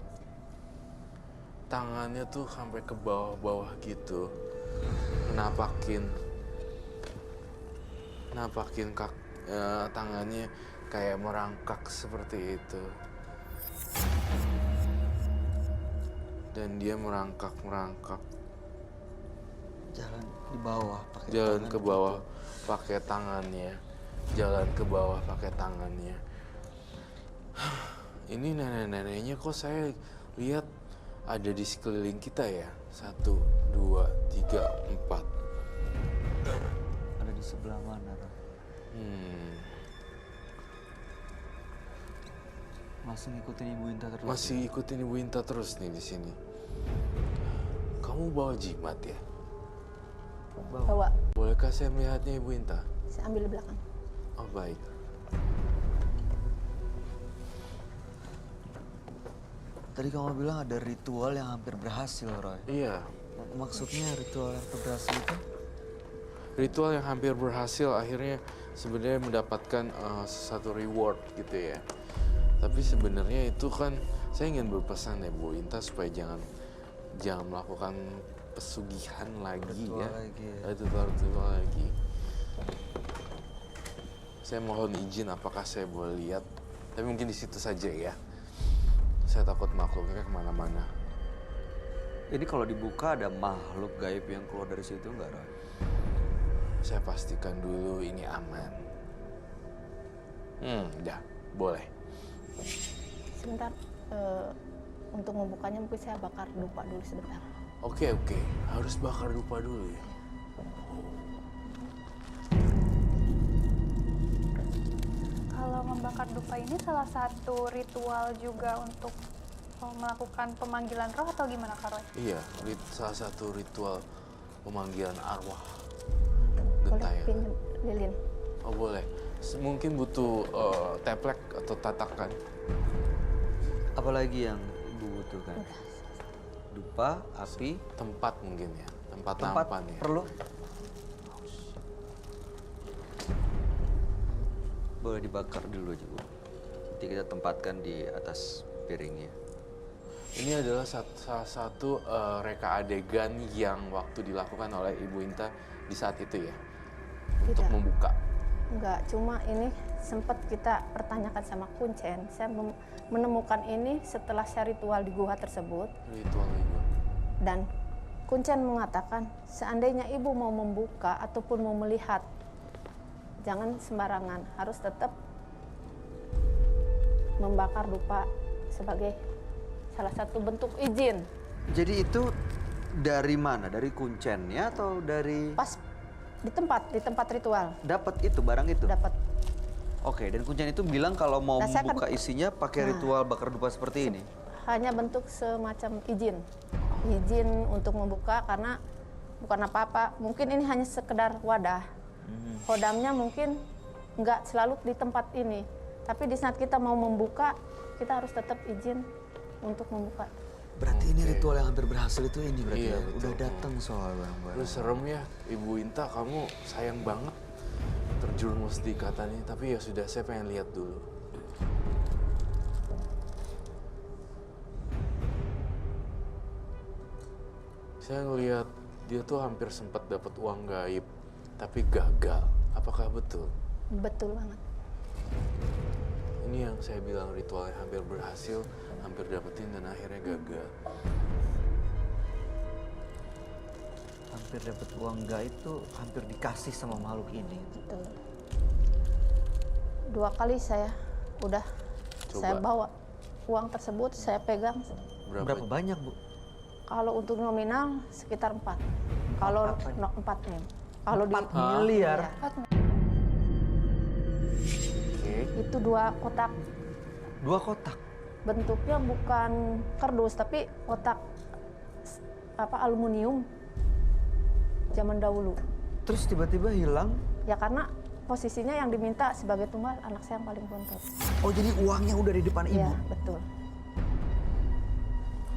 tangannya tuh sampai ke bawah-bawah gitu. Nampakin tangannya kayak merangkak seperti itu. Dan dia merangkak. Jalan di bawah pakai Jalan tangan ke bawah gitu. pakai tangannya. Jalan ke bawah pakai tangannya. Ini nenek-neneknya kok saya lihat ada di sekeliling kita ya. 1, 2, 3, 4. Ada di sebelah mana, Roy? Masih ngikutin Ibu Inta terus? Masih ikutin Ibu Inta terus nih di sini. Kamu bawa jimat ya? Bawa, Bolehkah saya melihatnya Ibu Inta? saya ambil di belakang. Oh baik. Tadi kamu bilang ada ritual yang hampir berhasil, Roy. Iya, Maksudnya ritual yang hampir berhasil itu? ritual yang hampir berhasil akhirnya sebenarnya mendapatkan satu reward gitu ya. Tapi sebenarnya itu kan saya ingin berpesan ya Bu Inta supaya jangan melakukan pesugihan lagi Ritual ya. lagi ya. Ritual lagi. Saya mohon izin apakah saya boleh lihat? Tapi mungkin di situ saja ya. Saya takut makhluknya kemana-mana. Ini kalau dibuka ada makhluk gaib yang keluar dari situ nggak, Roy? Saya pastikan dulu ini aman. Udah, boleh. Sebentar, untuk membukanya mungkin saya bakar dupa dulu sebentar. Oke, harus bakar dupa dulu ya. Kalau membakar dupa ini salah satu ritual juga untuk melakukan pemanggilan roh atau gimana, Kak Roy? Iya, salah satu ritual pemanggilan arwah Boleh gentayangan. pinjam lilin. Oh boleh. Mungkin butuh teplek atau tatakan. Apalagi yang Ibu butuhkan? Udah. Dupa, api, Tempat mungkin ya. Tempat tempat nampan ya. perlu? Boleh dibakar dulu aja, Bu. Nanti kita tempatkan di atas piringnya. Ini adalah salah satu reka adegan yang waktu dilakukan oleh Ibu Inta di saat itu ya. Untuk Tidak. membuka. Enggak, cuma ini sempat kita pertanyakan sama Kuncen. Saya menemukan ini setelah saya ritual di gua tersebut. Ritual itu. Dan Kuncen mengatakan, seandainya ibu mau membuka ataupun mau melihat, jangan sembarangan, harus tetap membakar dupa sebagai salah satu bentuk izin. Jadi itu dari mana? Dari kuncennya atau dari Pas di tempat ritual dapat itu barang itu? dapat. Oke, dan kuncen itu bilang kalau mau Nah, saya membuka isinya pakai ritual bakar dupa seperti ini. Hanya bentuk semacam izin untuk membuka karena bukan apa-apa. Mungkin ini hanya sekedar wadah. Hodamnya mungkin nggak selalu di tempat ini. Tapi di saat kita mau membuka, kita harus tetap izin untuk membuka. Berarti ini ritual yang hampir berhasil itu ini berarti Iya, ya? betul. Udah datang soal barang-barang. Terus serem ya, Ibu Inta, kamu sayang banget terjerumus di kata ini. Tapi ya sudah, saya pengen lihat dulu. Saya ngelihat dia tuh hampir sempat dapat uang gaib, tapi gagal. Apakah betul? Betul banget. Ini yang saya bilang ritualnya hampir berhasil, hampir dapetin dan akhirnya gagal. Hampir dapat uang gaib tuh hampir dikasih sama makhluk ini. Betul. 2 kali saya udah Coba. saya bawa uang tersebut, saya pegang. Berapa banyak, Bu? Kalau untuk nominal sekitar 4. Kalau 4 M. Kalau di 4 miliar? Iya. Oke. Itu 2 kotak. 2 kotak. Bentuknya bukan kardus tapi kotak aluminium zaman dahulu. Terus tiba-tiba hilang. Ya karena posisinya yang diminta sebagai tumbal anak saya yang paling bontot. Oh, jadi uangnya udah di depan ibu. Iya, betul.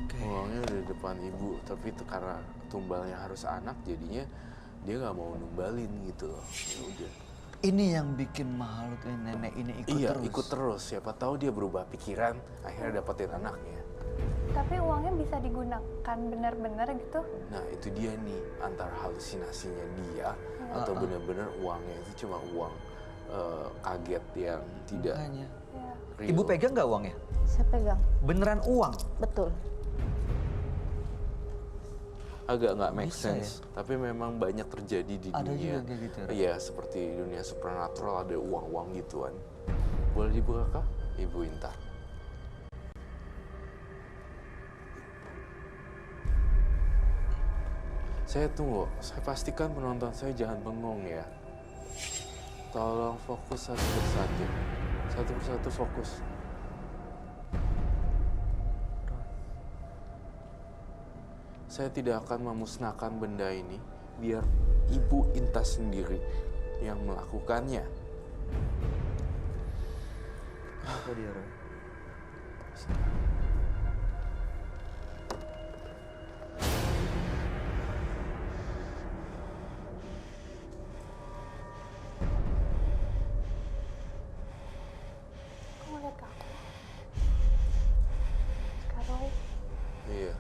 Oke. Uangnya udah di depan ibu, tapi itu karena tumbalnya harus anak, jadinya dia nggak mau numbalin gitu loh. Ya udah. Ini yang bikin makhluk nenek ini ikut Iya, terus. ikut terus. Siapa tahu dia berubah pikiran, akhirnya dapetin anaknya. Tapi uangnya bisa digunakan benar-benar gitu? Nah, itu dia nih, antara halusinasinya dia atau benar-benar uangnya itu cuma uang kaget yang tidak Makanya. Ya. real. Ibu pegang nggak uangnya? Saya pegang. Beneran uang? Betul. Agak nggak make Bisa sense, tapi memang banyak terjadi di Ada dunia. juga kayak gitu ya? Iya, seperti dunia supernatural ada uang-uang gituan. Boleh dibuka kah, Ibu Inta? Saya tunggu, saya pastikan penonton saya jangan bengong ya. Tolong fokus satu persatu. Satu persatu fokus. Saya tidak akan memusnahkan benda ini biar Ibu Inta sendiri yang melakukannya. Apa dia, Roy? Kamu lihat ke aku. Kak Roy, Iya,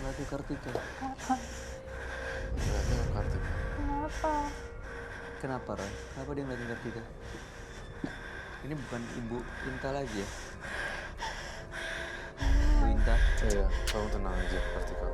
Ratu Kartika. ternyata Kartika. kenapa? Kenapa, Roy? Kenapa dia ngeliatin Kartika? Ini bukan Ibu Inta lagi ya? Bu Inta. Iya, kamu tenang aja, Kartika.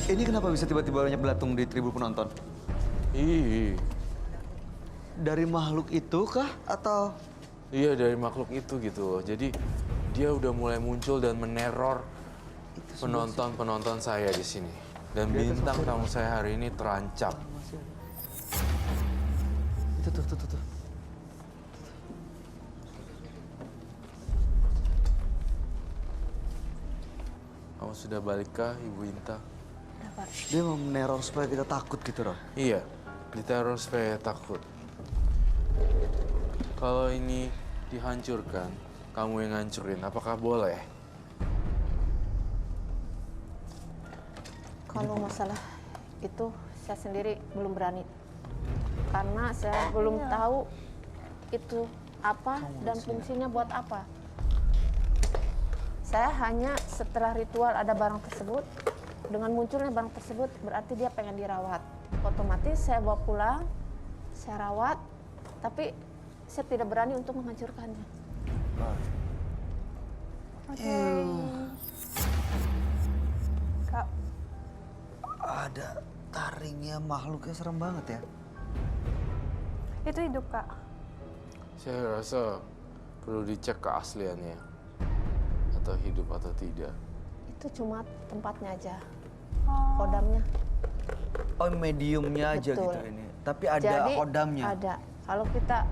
Ini kenapa bisa tiba-tiba banyak belatung di tribun penonton? Ih, Dari makhluk itu kah atau iya dari makhluk itu gitu loh. Jadi dia udah mulai muncul dan meneror penonton-penonton saya di sini. Dan bintang tamu saya hari ini terancam. Itu tuh. Kamu sudah balikkah, Ibu Inta? Dia mau meneror supaya kita takut gitu, Roy. Iya, diteror supaya takut. Kalau ini dihancurkan, kamu yang ngancurin, apakah boleh? Kalau masalah itu saya sendiri belum berani. Karena saya belum tahu itu apa dan fungsinya buat apa. Saya hanya setelah ritual ada barang tersebut, dengan munculnya barang tersebut berarti dia pengen dirawat. Otomatis saya bawa pulang, saya rawat, tapi saya tidak berani untuk menghancurkannya. Oke. Kak, Ada taringnya, makhluknya serem banget ya. itu hidup Kak. Saya rasa perlu dicek keasliannya. Atau hidup atau tidak. Itu cuma tempatnya aja, Oh, kodamnya. Oh, mediumnya aja Betul. gitu ini. Tapi ada Jadi kodamnya. ada. Kalau kita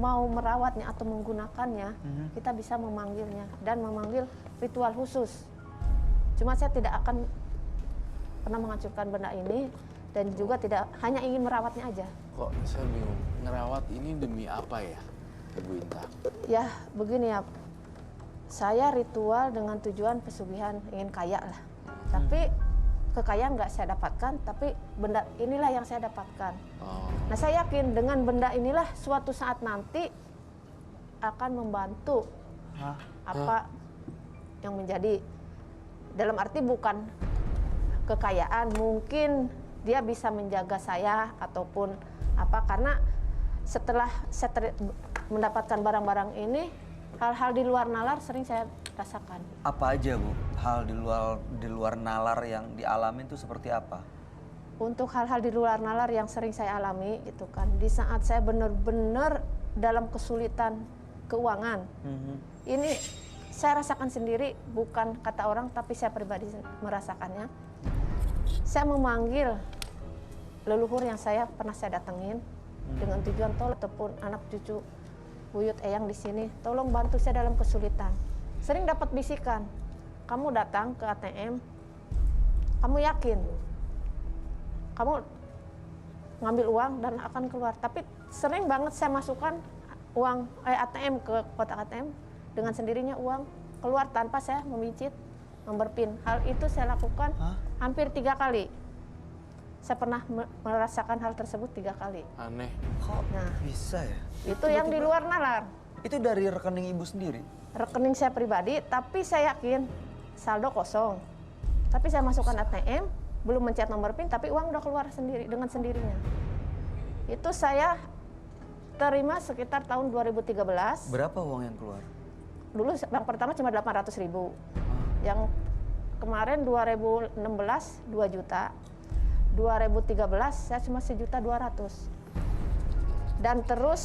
mau merawatnya atau menggunakannya, kita bisa memanggilnya dan memanggil ritual khusus. Cuma saya tidak akan pernah menghancurkan benda ini dan juga tidak hanya ingin merawatnya aja. Kok saya bingung, ngerawat ini demi apa ya, Ibu Inta? Ya begini ya, saya ritual dengan tujuan pesugihan, ingin kaya lah. Tapi kekayaan nggak saya dapatkan, tapi benda inilah yang saya dapatkan. Oh, Nah saya yakin dengan benda inilah suatu saat nanti akan membantu apa yang menjadi, dalam arti bukan kekayaan, mungkin dia bisa menjaga saya ataupun apa, karena setelah saya mendapatkan barang-barang ini, hal-hal di luar nalar sering saya rasakan. Apa aja, Bu? Hal di luar nalar yang dialamin itu seperti apa? Untuk hal-hal di luar nalar yang sering saya alami gitu kan, di saat saya benar-benar dalam kesulitan keuangan, ini saya rasakan sendiri, bukan kata orang tapi saya pribadi merasakannya. Saya memanggil leluhur yang pernah saya datengin dengan tujuan tolong, ataupun anak cucu buyut eyang di sini, tolong bantu saya dalam kesulitan. Sering dapat bisikan, kamu datang ke ATM, kamu yakin kamu ngambil uang dan akan keluar. Tapi sering banget saya masukkan uang ATM ke kotak ATM, dengan sendirinya uang keluar tanpa saya memicit nomor PIN. Hal itu saya lakukan hampir 3 kali. Saya pernah merasakan hal tersebut 3 kali. aneh. Kok Nah, bisa ya? itu yang di luar nalar. Itu dari rekening Ibu sendiri? Rekening saya pribadi, tapi saya yakin saldo kosong. Tapi saya masukkan ATM, belum mencet nomor PIN, tapi uang udah keluar sendiri dengan sendirinya. Itu saya terima sekitar tahun 2013. Berapa uang yang keluar? Dulu yang pertama cuma 800.000. Yang kemarin 2016 2 juta. 2013 saya cuma 1.200.000. Dan terus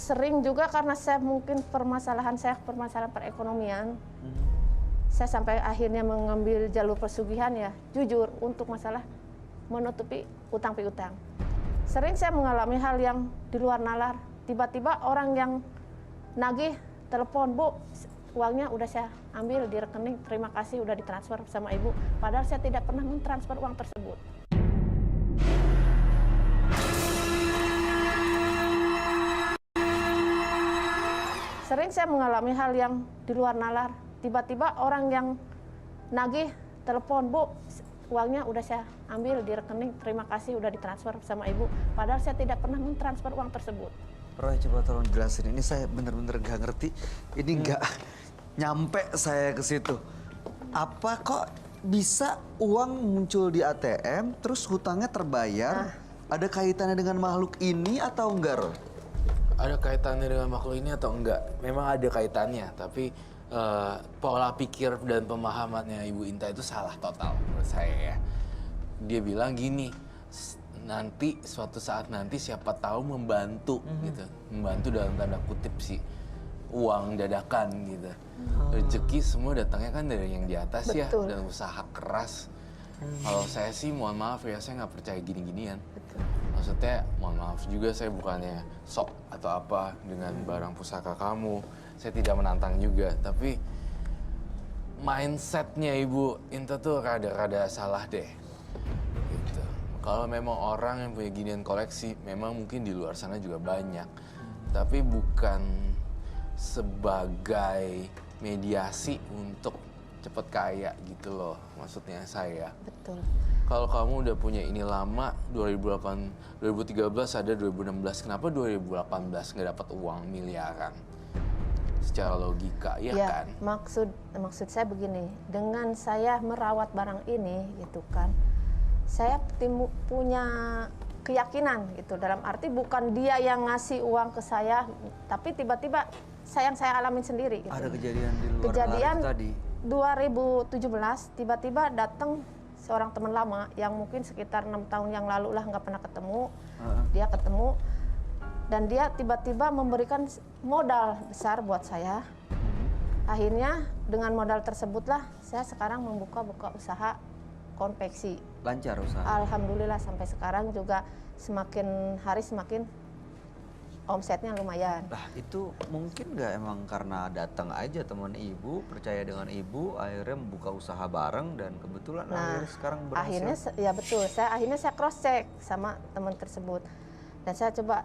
sering juga karena saya mungkin permasalahan perekonomian. Saya sampai akhirnya mengambil jalur pesugihan ya, jujur untuk masalah menutupi utang piutang. Sering saya mengalami hal yang di luar nalar. Tiba-tiba orang yang nagih telepon, Bu, uangnya udah saya ambil di rekening, terima kasih udah ditransfer sama Ibu. Padahal saya tidak pernah mentransfer uang tersebut. Sering saya mengalami hal yang di luar nalar. Tiba-tiba orang yang nagih telepon, Bu, uangnya udah saya ambil di rekening, terima kasih udah ditransfer sama Ibu. Padahal saya tidak pernah mentransfer uang tersebut. Roy, coba tolong jelasin. Ini saya bener-bener gak ngerti. Ini gak nyampe saya ke situ. Apa kok bisa uang muncul di ATM, terus hutangnya terbayar? Ada kaitannya dengan makhluk ini atau enggak, Roy? Ada kaitannya dengan makhluk ini atau enggak? Memang ada kaitannya, tapi pola pikir dan pemahamannya Ibu Inta itu salah total menurut saya ya. Dia bilang gini, nanti suatu saat nanti siapa tahu membantu gitu, membantu dalam tanda kutip sih. uang dadakan gitu. Rezeki semua datangnya kan dari yang di atas ya, Betul. dan usaha keras. Kalau saya sih mohon maaf ya, saya nggak percaya gini-ginian. Betul. Maksudnya mohon maaf juga, saya bukannya sok atau apa dengan barang pusaka kamu. Saya tidak menantang juga, tapi mindsetnya Ibu Inta tuh rada-rada salah deh. Gitu. Kalau memang orang yang punya ginian koleksi, memang mungkin di luar sana juga banyak. Tapi bukan sebagai mediasi untuk cepet kaya gitu loh, maksudnya saya. Betul. Kalau kamu udah punya ini lama, 2013 ada 2016, kenapa 2018 nggak dapat uang miliaran? Secara logika, ya kan? Maksud saya begini, dengan saya merawat barang ini gitu kan, saya punya keyakinan gitu, dalam arti bukan dia yang ngasih uang ke saya, tapi tiba-tiba saya alamin sendiri gitu. Ada kejadian di luar Kejadian nalar tadi. 2017 tiba-tiba datang seorang teman lama yang mungkin sekitar 6 tahun yang lalu lah, nggak pernah ketemu. Dia ketemu dan dia tiba-tiba memberikan modal besar buat saya. Akhirnya dengan modal tersebutlah saya sekarang buka usaha konveksi. Lancar usaha. Alhamdulillah sampai sekarang juga semakin hari semakin omsetnya lumayan. Lah itu mungkin nggak emang karena datang aja teman ibu, percaya dengan ibu, akhirnya membuka usaha bareng dan kebetulan akhirnya sekarang berhasil. Akhirnya ya betul, akhirnya saya cross check sama teman tersebut. Dan saya coba,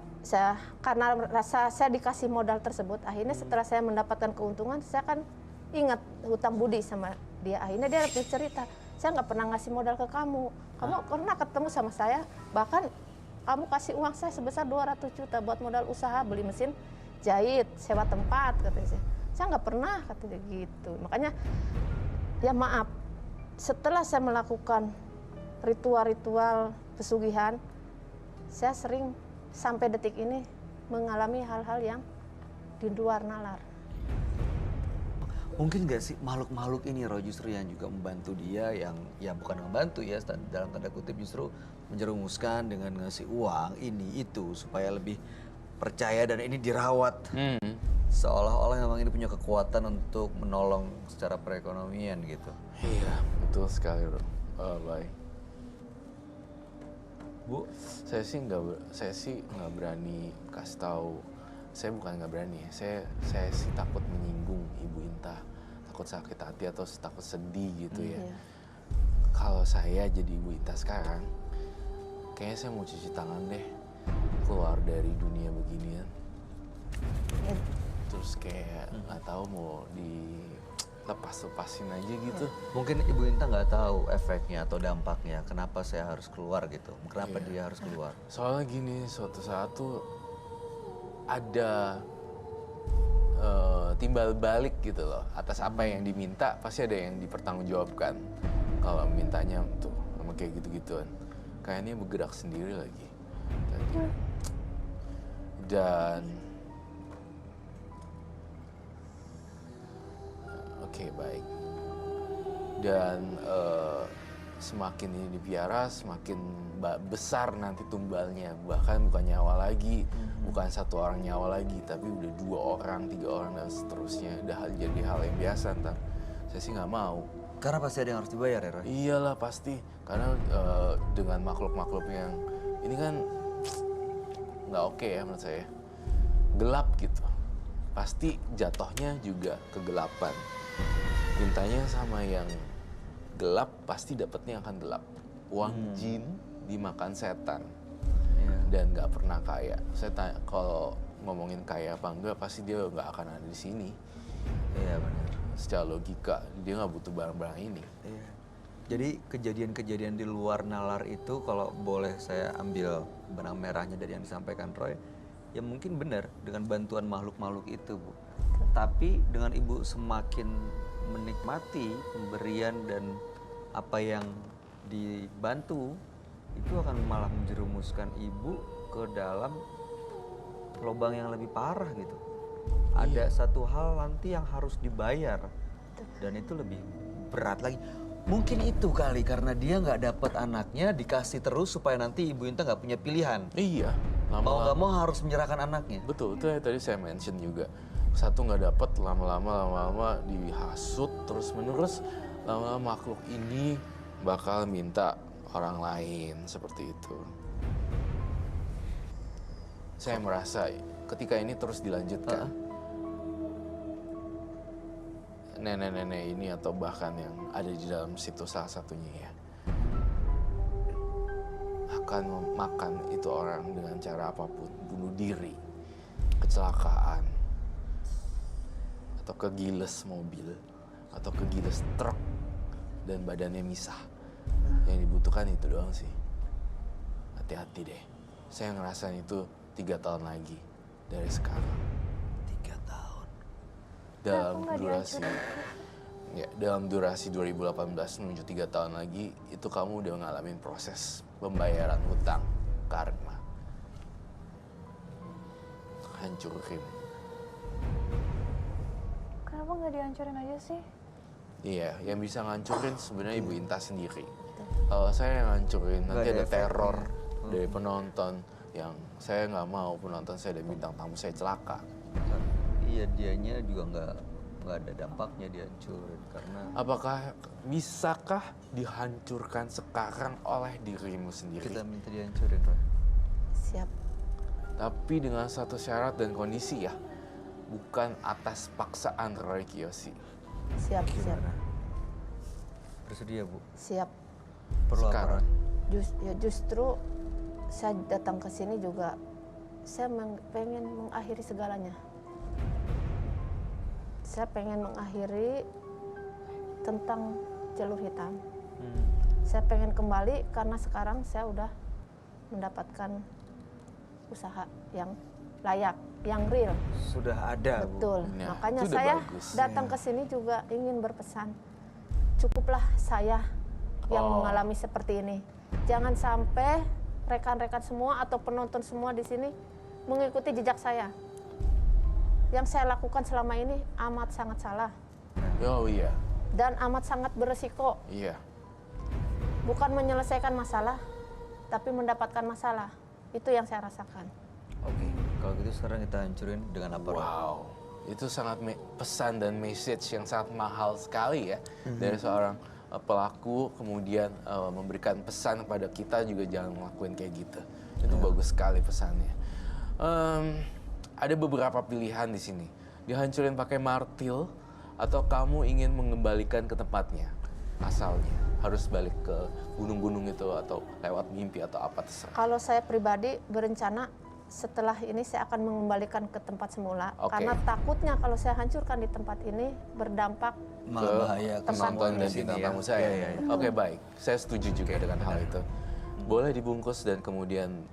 karena rasa saya dikasih modal tersebut, akhirnya setelah saya mendapatkan keuntungan, saya kan ingat hutang budi sama dia. Akhirnya dia bercerita, saya nggak pernah ngasih modal ke kamu pernah ketemu sama saya, bahkan kamu kasih uang saya sebesar 200 juta buat modal usaha, beli mesin jahit, sewa tempat, katanya. Saya nggak pernah, katanya gitu. Makanya, ya maaf, setelah saya melakukan ritual-ritual pesugihan, saya sering sampai detik ini mengalami hal-hal yang di luar nalar. Mungkin nggak sih makhluk-makhluk ini Roy justru yang juga membantu dia, yang ya bukan membantu ya, dalam tanda kutip justru menjerumuskan dengan ngasih uang ini itu supaya lebih percaya dan ini dirawat. Seolah-olah memang ini punya kekuatan untuk menolong secara perekonomian gitu. Iya, betul sekali bro. Baik. Bu, Saya sih nggak berani kasih tahu. Saya bukan nggak berani. Saya sih takut menyinggung Ibu Inta, takut sakit hati atau takut sedih gitu ya. Iya. Kalau saya jadi Ibu Inta sekarang, kayaknya saya mau cuci tangan deh, keluar dari dunia beginian. Ya, Terus kayak nggak tahu mau dilepas-lepasin aja gitu. mungkin Ibu Inta nggak tahu efeknya atau dampaknya. Kenapa saya harus keluar gitu? Kenapa Iya. dia harus keluar? Soalnya gini, suatu saat tuh ada timbal balik gitu loh. Atas apa yang diminta, pasti ada yang dipertanggungjawabkan. Kalau mintanya tuh sama kayak gitu-gituan. Kayaknya bergerak sendiri lagi. Dan oke, baik. Dan semakin ini dipiara, semakin besar nanti tumbalnya. Bahkan bukan nyawa lagi, bukan satu orang nyawa lagi, tapi udah 2 orang, 3 orang dan seterusnya. Udah jadi hal yang biasa ntar. Saya sih nggak mau. Karena pasti ada yang harus dibayar ya Roy? Iyalah pasti, karena dengan makhluk-makhluk yang ini kan nggak oke ya menurut saya. Gelap gitu, pasti jatuhnya juga kegelapan. Mintanya sama yang gelap, pasti dapatnya akan gelap. Uang jin dimakan setan. Iya. Dan nggak pernah kaya. Saya tanya, kalau ngomongin kaya apa enggak, pasti dia nggak akan ada di sini. Iya benar. Secara logika, dia nggak butuh barang-barang ini. Iya. Jadi kejadian-kejadian di luar nalar itu kalau boleh saya ambil benang merahnya dari yang disampaikan Roy, ya mungkin benar dengan bantuan makhluk-makhluk itu, Bu. Tapi dengan Ibu semakin menikmati pemberian dan apa yang dibantu, itu akan malah menjerumuskan Ibu ke dalam lubang yang lebih parah gitu. Ada satu hal nanti yang harus dibayar dan itu lebih berat lagi. Mungkin itu kali karena dia nggak dapat anaknya, dikasih terus supaya nanti Ibu Inta nggak punya pilihan. Iya, Mau nggak mau harus menyerahkan anaknya. Betul, itu yang tadi saya mention juga. Satu nggak dapet, lama-lama dihasut terus menerus, lama-lama makhluk ini bakal minta orang lain seperti itu. Saya merasa ketika ini terus dilanjutkan, nenek-nenek ini atau bahkan yang ada di dalam situ salah satunya ya, akan memakan itu orang dengan cara apapun, bunuh diri, kecelakaan, atau kegiles mobil, atau kegiles truk, dan badannya misah. Yang dibutuhkan itu doang sih. Hati-hati deh. Saya ngerasain itu 3 tahun lagi dari sekarang. 3 tahun. Dalam nggak durasi, ya, dalam durasi 2018 menuju 3 tahun lagi, itu kamu udah ngalamin proses pembayaran hutang karma. Hancurin. Kenapa nggak dihancurin aja sih? Iya, yang bisa ngancurin sebenarnya Ibu Inta sendiri. Kalau saya yang ngancurin, nanti Nggak ada ada teror efeknya. dari penonton yang saya nggak mau penonton saya dan bintang tamu saya celaka. Iya, dianya juga nggak ada dampaknya dihancurin karena Apakah bisakah dihancurkan sekarang oleh dirimu sendiri? kita minta dihancurin, Roy. Siap. Tapi dengan satu syarat dan kondisi ya, bukan atas paksaan Roy Kiyoshi. Siap. Gimana? Bersedia, Bu? Siap. Perlu Sekarang. apa? Justru saya datang ke sini juga saya pengen mengakhiri segalanya. Saya pengen mengakhiri tentang jalur hitam. Saya pengen kembali karena sekarang saya udah mendapatkan usaha yang layak, yang real. Sudah ada, Bu. Betul. Nah, Makanya itu udah saya bagus. datang ke sini juga ingin berpesan. Cukuplah saya yang mengalami seperti ini. Jangan sampai rekan-rekan semua atau penonton semua di sini mengikuti jejak saya. Yang saya lakukan selama ini amat sangat salah Oh iya, dan amat sangat beresiko. iya. Bukan menyelesaikan masalah, tapi mendapatkan masalah. Itu yang saya rasakan. Oke, kalau gitu sekarang kita hancurin dengan apa, Roy? Wow, itu sangat pesan dan message yang sangat mahal sekali ya dari seorang pelaku, kemudian memberikan pesan kepada kita juga jangan ngelakuin kayak gitu. Itu bagus sekali pesannya. Ada beberapa pilihan di sini. Dihancurin pakai martil atau kamu ingin mengembalikan ke tempatnya asalnya. Harus balik ke gunung-gunung itu atau lewat mimpi atau apa terserah. Kalau saya pribadi berencana setelah ini saya akan mengembalikan ke tempat semula. Oke. Karena takutnya kalau saya hancurkan di tempat ini berdampak Malah bahaya ke penonton semua dan di sini bintang ya. tamu saya. Iya, iya, iya. Oke, baik, saya setuju juga dengan hal itu. Boleh dibungkus dan kemudian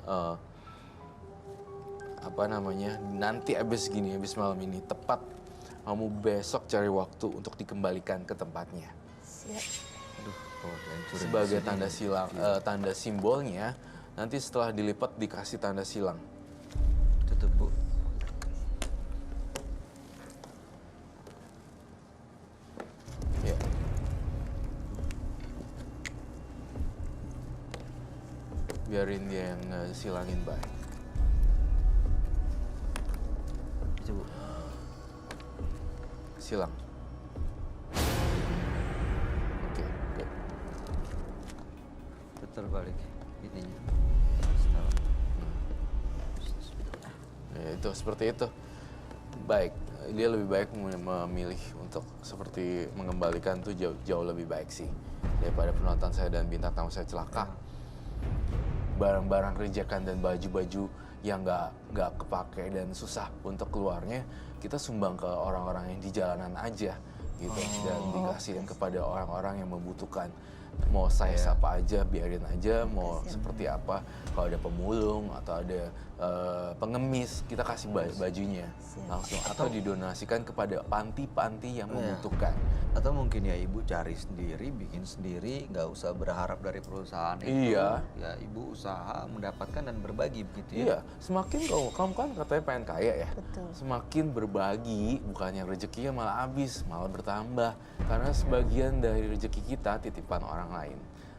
nanti abis malam ini tepat kamu besok cari waktu untuk dikembalikan ke tempatnya. Siap. Aduh, kalau dihancurin Sebagai di sini, tanda silang, tanda simbolnya, nanti setelah dilipat dikasih tanda silang. tutup, Bu. Ya. Biarin dia yang silangin baik. Bisa, Bu. Silang. Oke, good. Putar balik ininya. Salah. Ya, itu seperti itu. Baik, dia lebih baik memilih untuk seperti mengembalikan tuh jauh lebih baik sih daripada penonton saya dan bintang tamu saya celaka. Barang-barang rejekan dan baju-baju yang nggak kepake dan susah untuk keluarnya, kita sumbang ke orang-orang yang di jalanan aja gitu dan dikasihin kepada orang-orang yang membutuhkan. Mau saya sapa aja, biarin aja, mau seperti apa. Kalau ada pemulung atau ada pengemis, kita kasih bajunya langsung. Atau didonasikan kepada panti-panti yang membutuhkan. Atau mungkin ya Ibu cari sendiri, bikin sendiri, nggak usah berharap dari perusahaan itu. Iya. Ya Ibu usaha mendapatkan dan berbagi begitu ya. Iya, semakin kamu kan katanya pengen kaya ya. Betul. Semakin berbagi, bukannya rezekinya malah habis, malah bertambah. Karena sebagian dari rezeki kita titipan orang lain.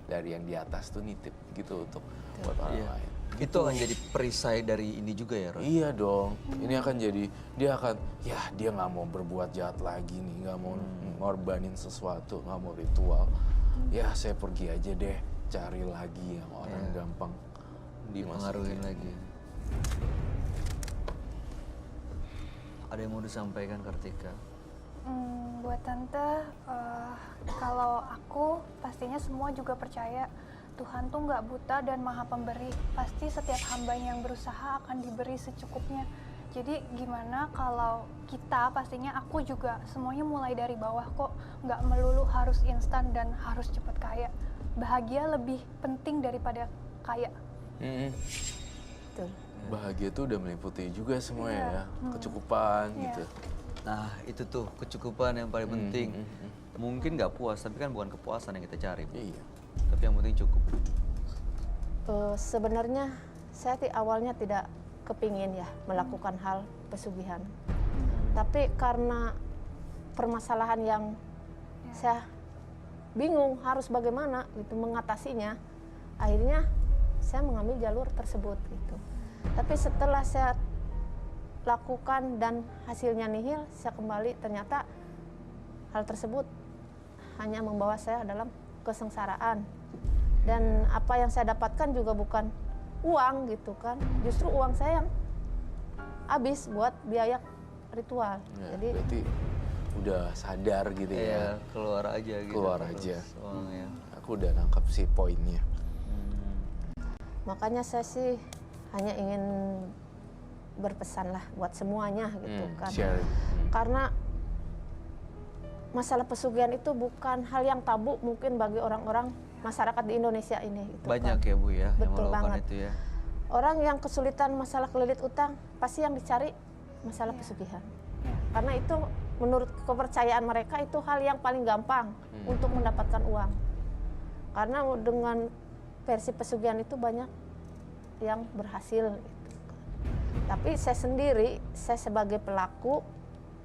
Dari yang di atas tuh nitip gitu untuk buat orang Iya. lain. Itu akan jadi perisai dari ini juga ya, Roy? Iya dong, ini akan jadi, dia nggak mau berbuat jahat lagi nih, nggak mau ngorbanin sesuatu, nggak mau ritual. Ya saya pergi aja deh, cari lagi yang orang gampang Dipengaruhin dimasukin. lagi. Ada yang mau disampaikan, Kartika? Buat tante, kalau aku pastinya semua juga percaya Tuhan tuh nggak buta dan maha pemberi. Pasti setiap hamba yang berusaha akan diberi secukupnya. Jadi gimana kalau kita, pastinya aku juga semuanya mulai dari bawah kok. Nggak melulu harus instan dan harus cepat kaya. Bahagia lebih penting daripada kaya. Betul. Bahagia tuh udah meliputi juga semua Iya. ya, kecukupan Iya. gitu. Nah, itu tuh kecukupan yang paling penting. Mungkin nggak puas, tapi kan bukan kepuasan yang kita cari, Bu. Iya. Tapi yang penting cukup. Sebenarnya saya awalnya tidak kepingin ya melakukan hal pesugihan. Tapi karena permasalahan yang saya bingung harus bagaimana gitu mengatasinya, akhirnya saya mengambil jalur tersebut gitu. Tapi setelah saya lakukan dan hasilnya nihil, saya kembali ternyata hal tersebut hanya membawa saya dalam kesengsaraan. Dan apa yang saya dapatkan juga bukan uang gitu kan, justru uang saya yang habis buat biaya ritual. Ya, Jadi berarti udah sadar gitu Iya, ya. keluar aja gitu. Keluar terus aja. uangnya. Aku udah nangkap sih poinnya. makanya saya sih hanya ingin berpesan lah buat semuanya gitu kan. Sharing. Karena masalah pesugihan itu bukan hal yang tabu mungkin bagi orang-orang masyarakat di Indonesia ini. Gitu Banyak kan. ya, Bu ya, yang Betul melakukan banget. itu ya. Orang yang kesulitan masalah kelilit utang pasti yang dicari masalah pesugihan. Karena itu menurut kepercayaan mereka itu hal yang paling gampang untuk mendapatkan uang. Karena dengan versi pesugihan itu banyak yang berhasil. Gitu. Tapi saya sendiri, saya sebagai pelaku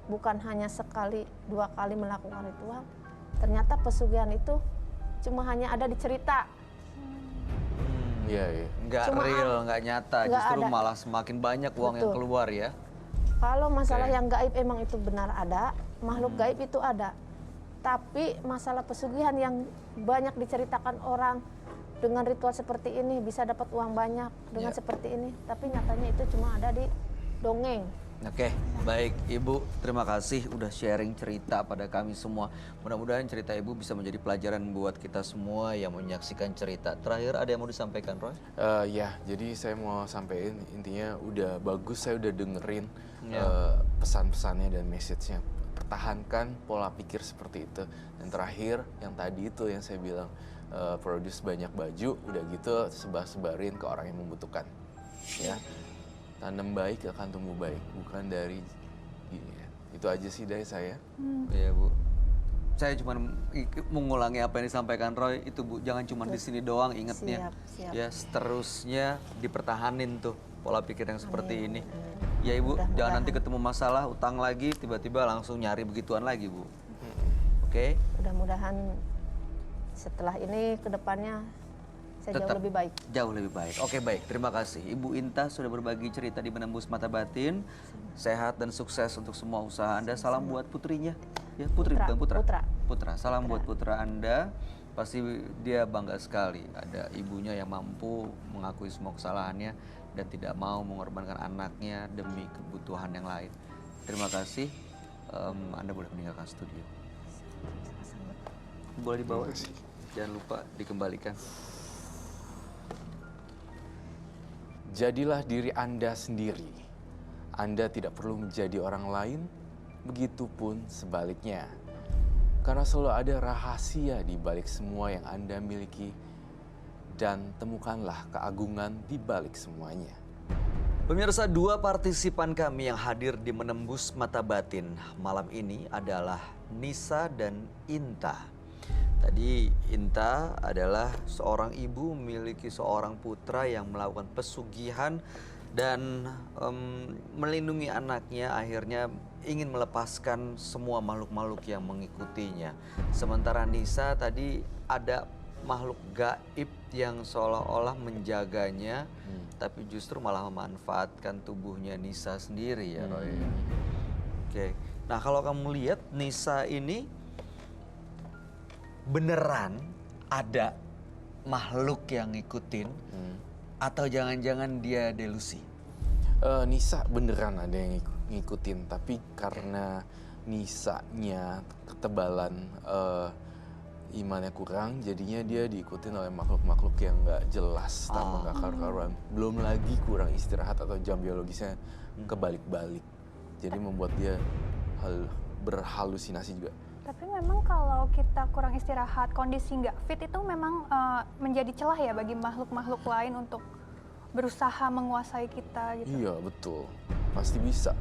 bukan hanya sekali, 2 kali melakukan ritual. Ternyata pesugihan itu cuma hanya ada di cerita. Iya, iya. Nggak Cuma real, nggak nyata, nggak justru ada. malah semakin banyak uang yang Betul. keluar ya. Kalau masalah Oke. yang gaib emang itu benar ada, makhluk gaib itu ada. Tapi masalah pesugihan yang banyak diceritakan orang dengan ritual seperti ini bisa dapat uang banyak dengan Ya. seperti ini, tapi nyatanya itu cuma ada di dongeng. Oke, baik Ibu, terima kasih udah sharing cerita pada kami semua. Mudah-mudahan cerita Ibu bisa menjadi pelajaran buat kita semua yang menyaksikan cerita. Terakhir ada yang mau disampaikan, Roy? Ya, jadi saya mau sampaikan intinya udah bagus, saya udah dengerin Ya. pesan-pesannya dan message-nya. Pertahankan pola pikir seperti itu. Dan terakhir, yang tadi itu yang saya bilang, produce banyak baju, udah gitu sebar-sebarin ke orang yang membutuhkan. Ya, tanam baik akan tumbuh baik, bukan dari gini ya. Itu aja sih dari saya. Iya, Bu. Saya cuma mengulangi apa yang disampaikan Roy itu, Bu. Jangan cuma di sini doang ingetnya. Siap, siap. Ya, seterusnya dipertahanin tuh pola pikir yang seperti ini. amin. Ya, Ibu, Mudah-mudahan. jangan nanti ketemu masalah utang lagi tiba-tiba langsung nyari begituan lagi, Bu. Oke? Mudah-mudahan setelah ini ke depannya saya jauh lebih baik. Jauh lebih baik. Oke, baik. Terima kasih. Ibu Inta sudah berbagi cerita di Menembus Mata Batin. Sehat dan sukses untuk semua usaha Anda. Salam buat putrinya. Ya, putri bukan putra. Putra. Salam buat putra Anda. Pasti dia bangga sekali ada ibunya yang mampu mengakui semua kesalahannya dan tidak mau mengorbankan anaknya demi kebutuhan yang lain. Terima kasih. Anda boleh meninggalkan studio. Boleh dibawa. Jangan lupa dikembalikan. Jadilah diri Anda sendiri. Anda tidak perlu menjadi orang lain, begitupun sebaliknya. Karena selalu ada rahasia di balik semua yang Anda miliki, dan temukanlah keagungan di balik semuanya. Pemirsa, 2 partisipan kami yang hadir di Menembus Mata Batin malam ini adalah Nisa dan Inta. Tadi Inta adalah seorang ibu memiliki seorang putra yang melakukan pesugihan dan melindungi anaknya, akhirnya ingin melepaskan semua makhluk-makhluk yang mengikutinya. Sementara Nisa tadi ada makhluk gaib yang seolah-olah menjaganya, tapi justru malah memanfaatkan tubuhnya Nisa sendiri ya Roy. Oke, nah kalau kamu lihat Nisa ini beneran ada makhluk yang ngikutin, atau jangan-jangan dia delusi? Nisa beneran ada yang ngikutin, tapi karena Nisanya ketebalan imannya kurang, jadinya dia diikutin oleh makhluk-makhluk yang nggak jelas, tambah nggak karu-karuan. Belum lagi kurang istirahat atau jam biologisnya kebalik-balik, jadi membuat dia berhalusinasi juga. Tapi memang kalau kita kurang istirahat, kondisi nggak fit itu memang menjadi celah ya bagi makhluk-makhluk lain untuk berusaha menguasai kita gitu. Iya betul, pasti bisa.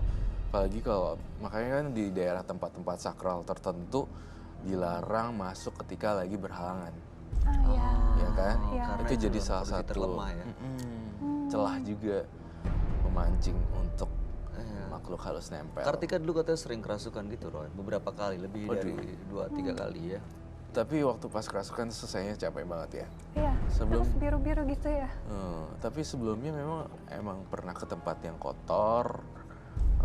Apalagi kalau, makanya kan di daerah tempat-tempat sakral tertentu dilarang masuk ketika lagi berhalangan. Iya. Ya kan? Iya. Itu jadi salah kondisi satu terlemah ya. celah juga memancing untuk makhluk halus nempel. Kartika dulu katanya sering kerasukan gitu Roy, beberapa kali, lebih dari 2-3 kali ya. Tapi waktu pas kerasukan selesainya capek banget ya. Iya. Sebelum- Terus biru-biru gitu ya. Tapi sebelumnya emang pernah ke tempat yang kotor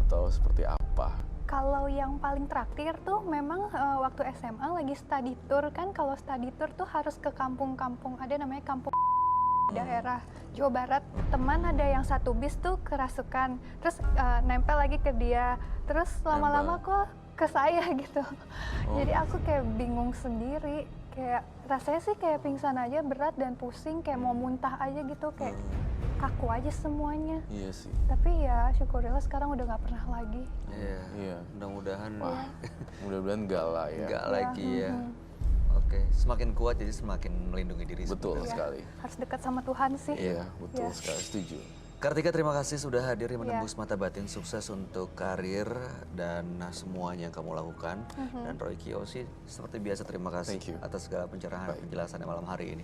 atau seperti apa? Kalau yang paling terakhir tuh memang waktu SMA lagi study tour kan, kalau study tour tuh harus ke kampung-kampung, ada namanya kampung daerah Jawa Barat. Teman ada yang satu bis tuh kerasukan, terus nempel lagi ke dia, terus lama-lama kok ke saya gitu. Jadi aku kayak bingung sendiri, kayak rasanya sih kayak pingsan aja, berat dan pusing, kayak mau muntah aja gitu, kayak kaku aja semuanya. Iya sih. Tapi ya syukurlah sekarang udah nggak pernah lagi. Iya. Mudah-mudahan Wah, mudah-mudahan enggak lah ya. nggak lagi ya. Oke, semakin kuat jadi semakin melindungi diri Betul sebenarnya. sekali. Harus dekat sama Tuhan sih. Iya, betul Iya. sekali, setuju. Kartika, terima kasih sudah hadir di Menembus Mata Batin. Sukses untuk karir dan semuanya yang kamu lakukan. Dan Roy Kiyoshi, seperti biasa terima kasih Thank you. atas segala pencerahan Baik. penjelasannya malam hari ini.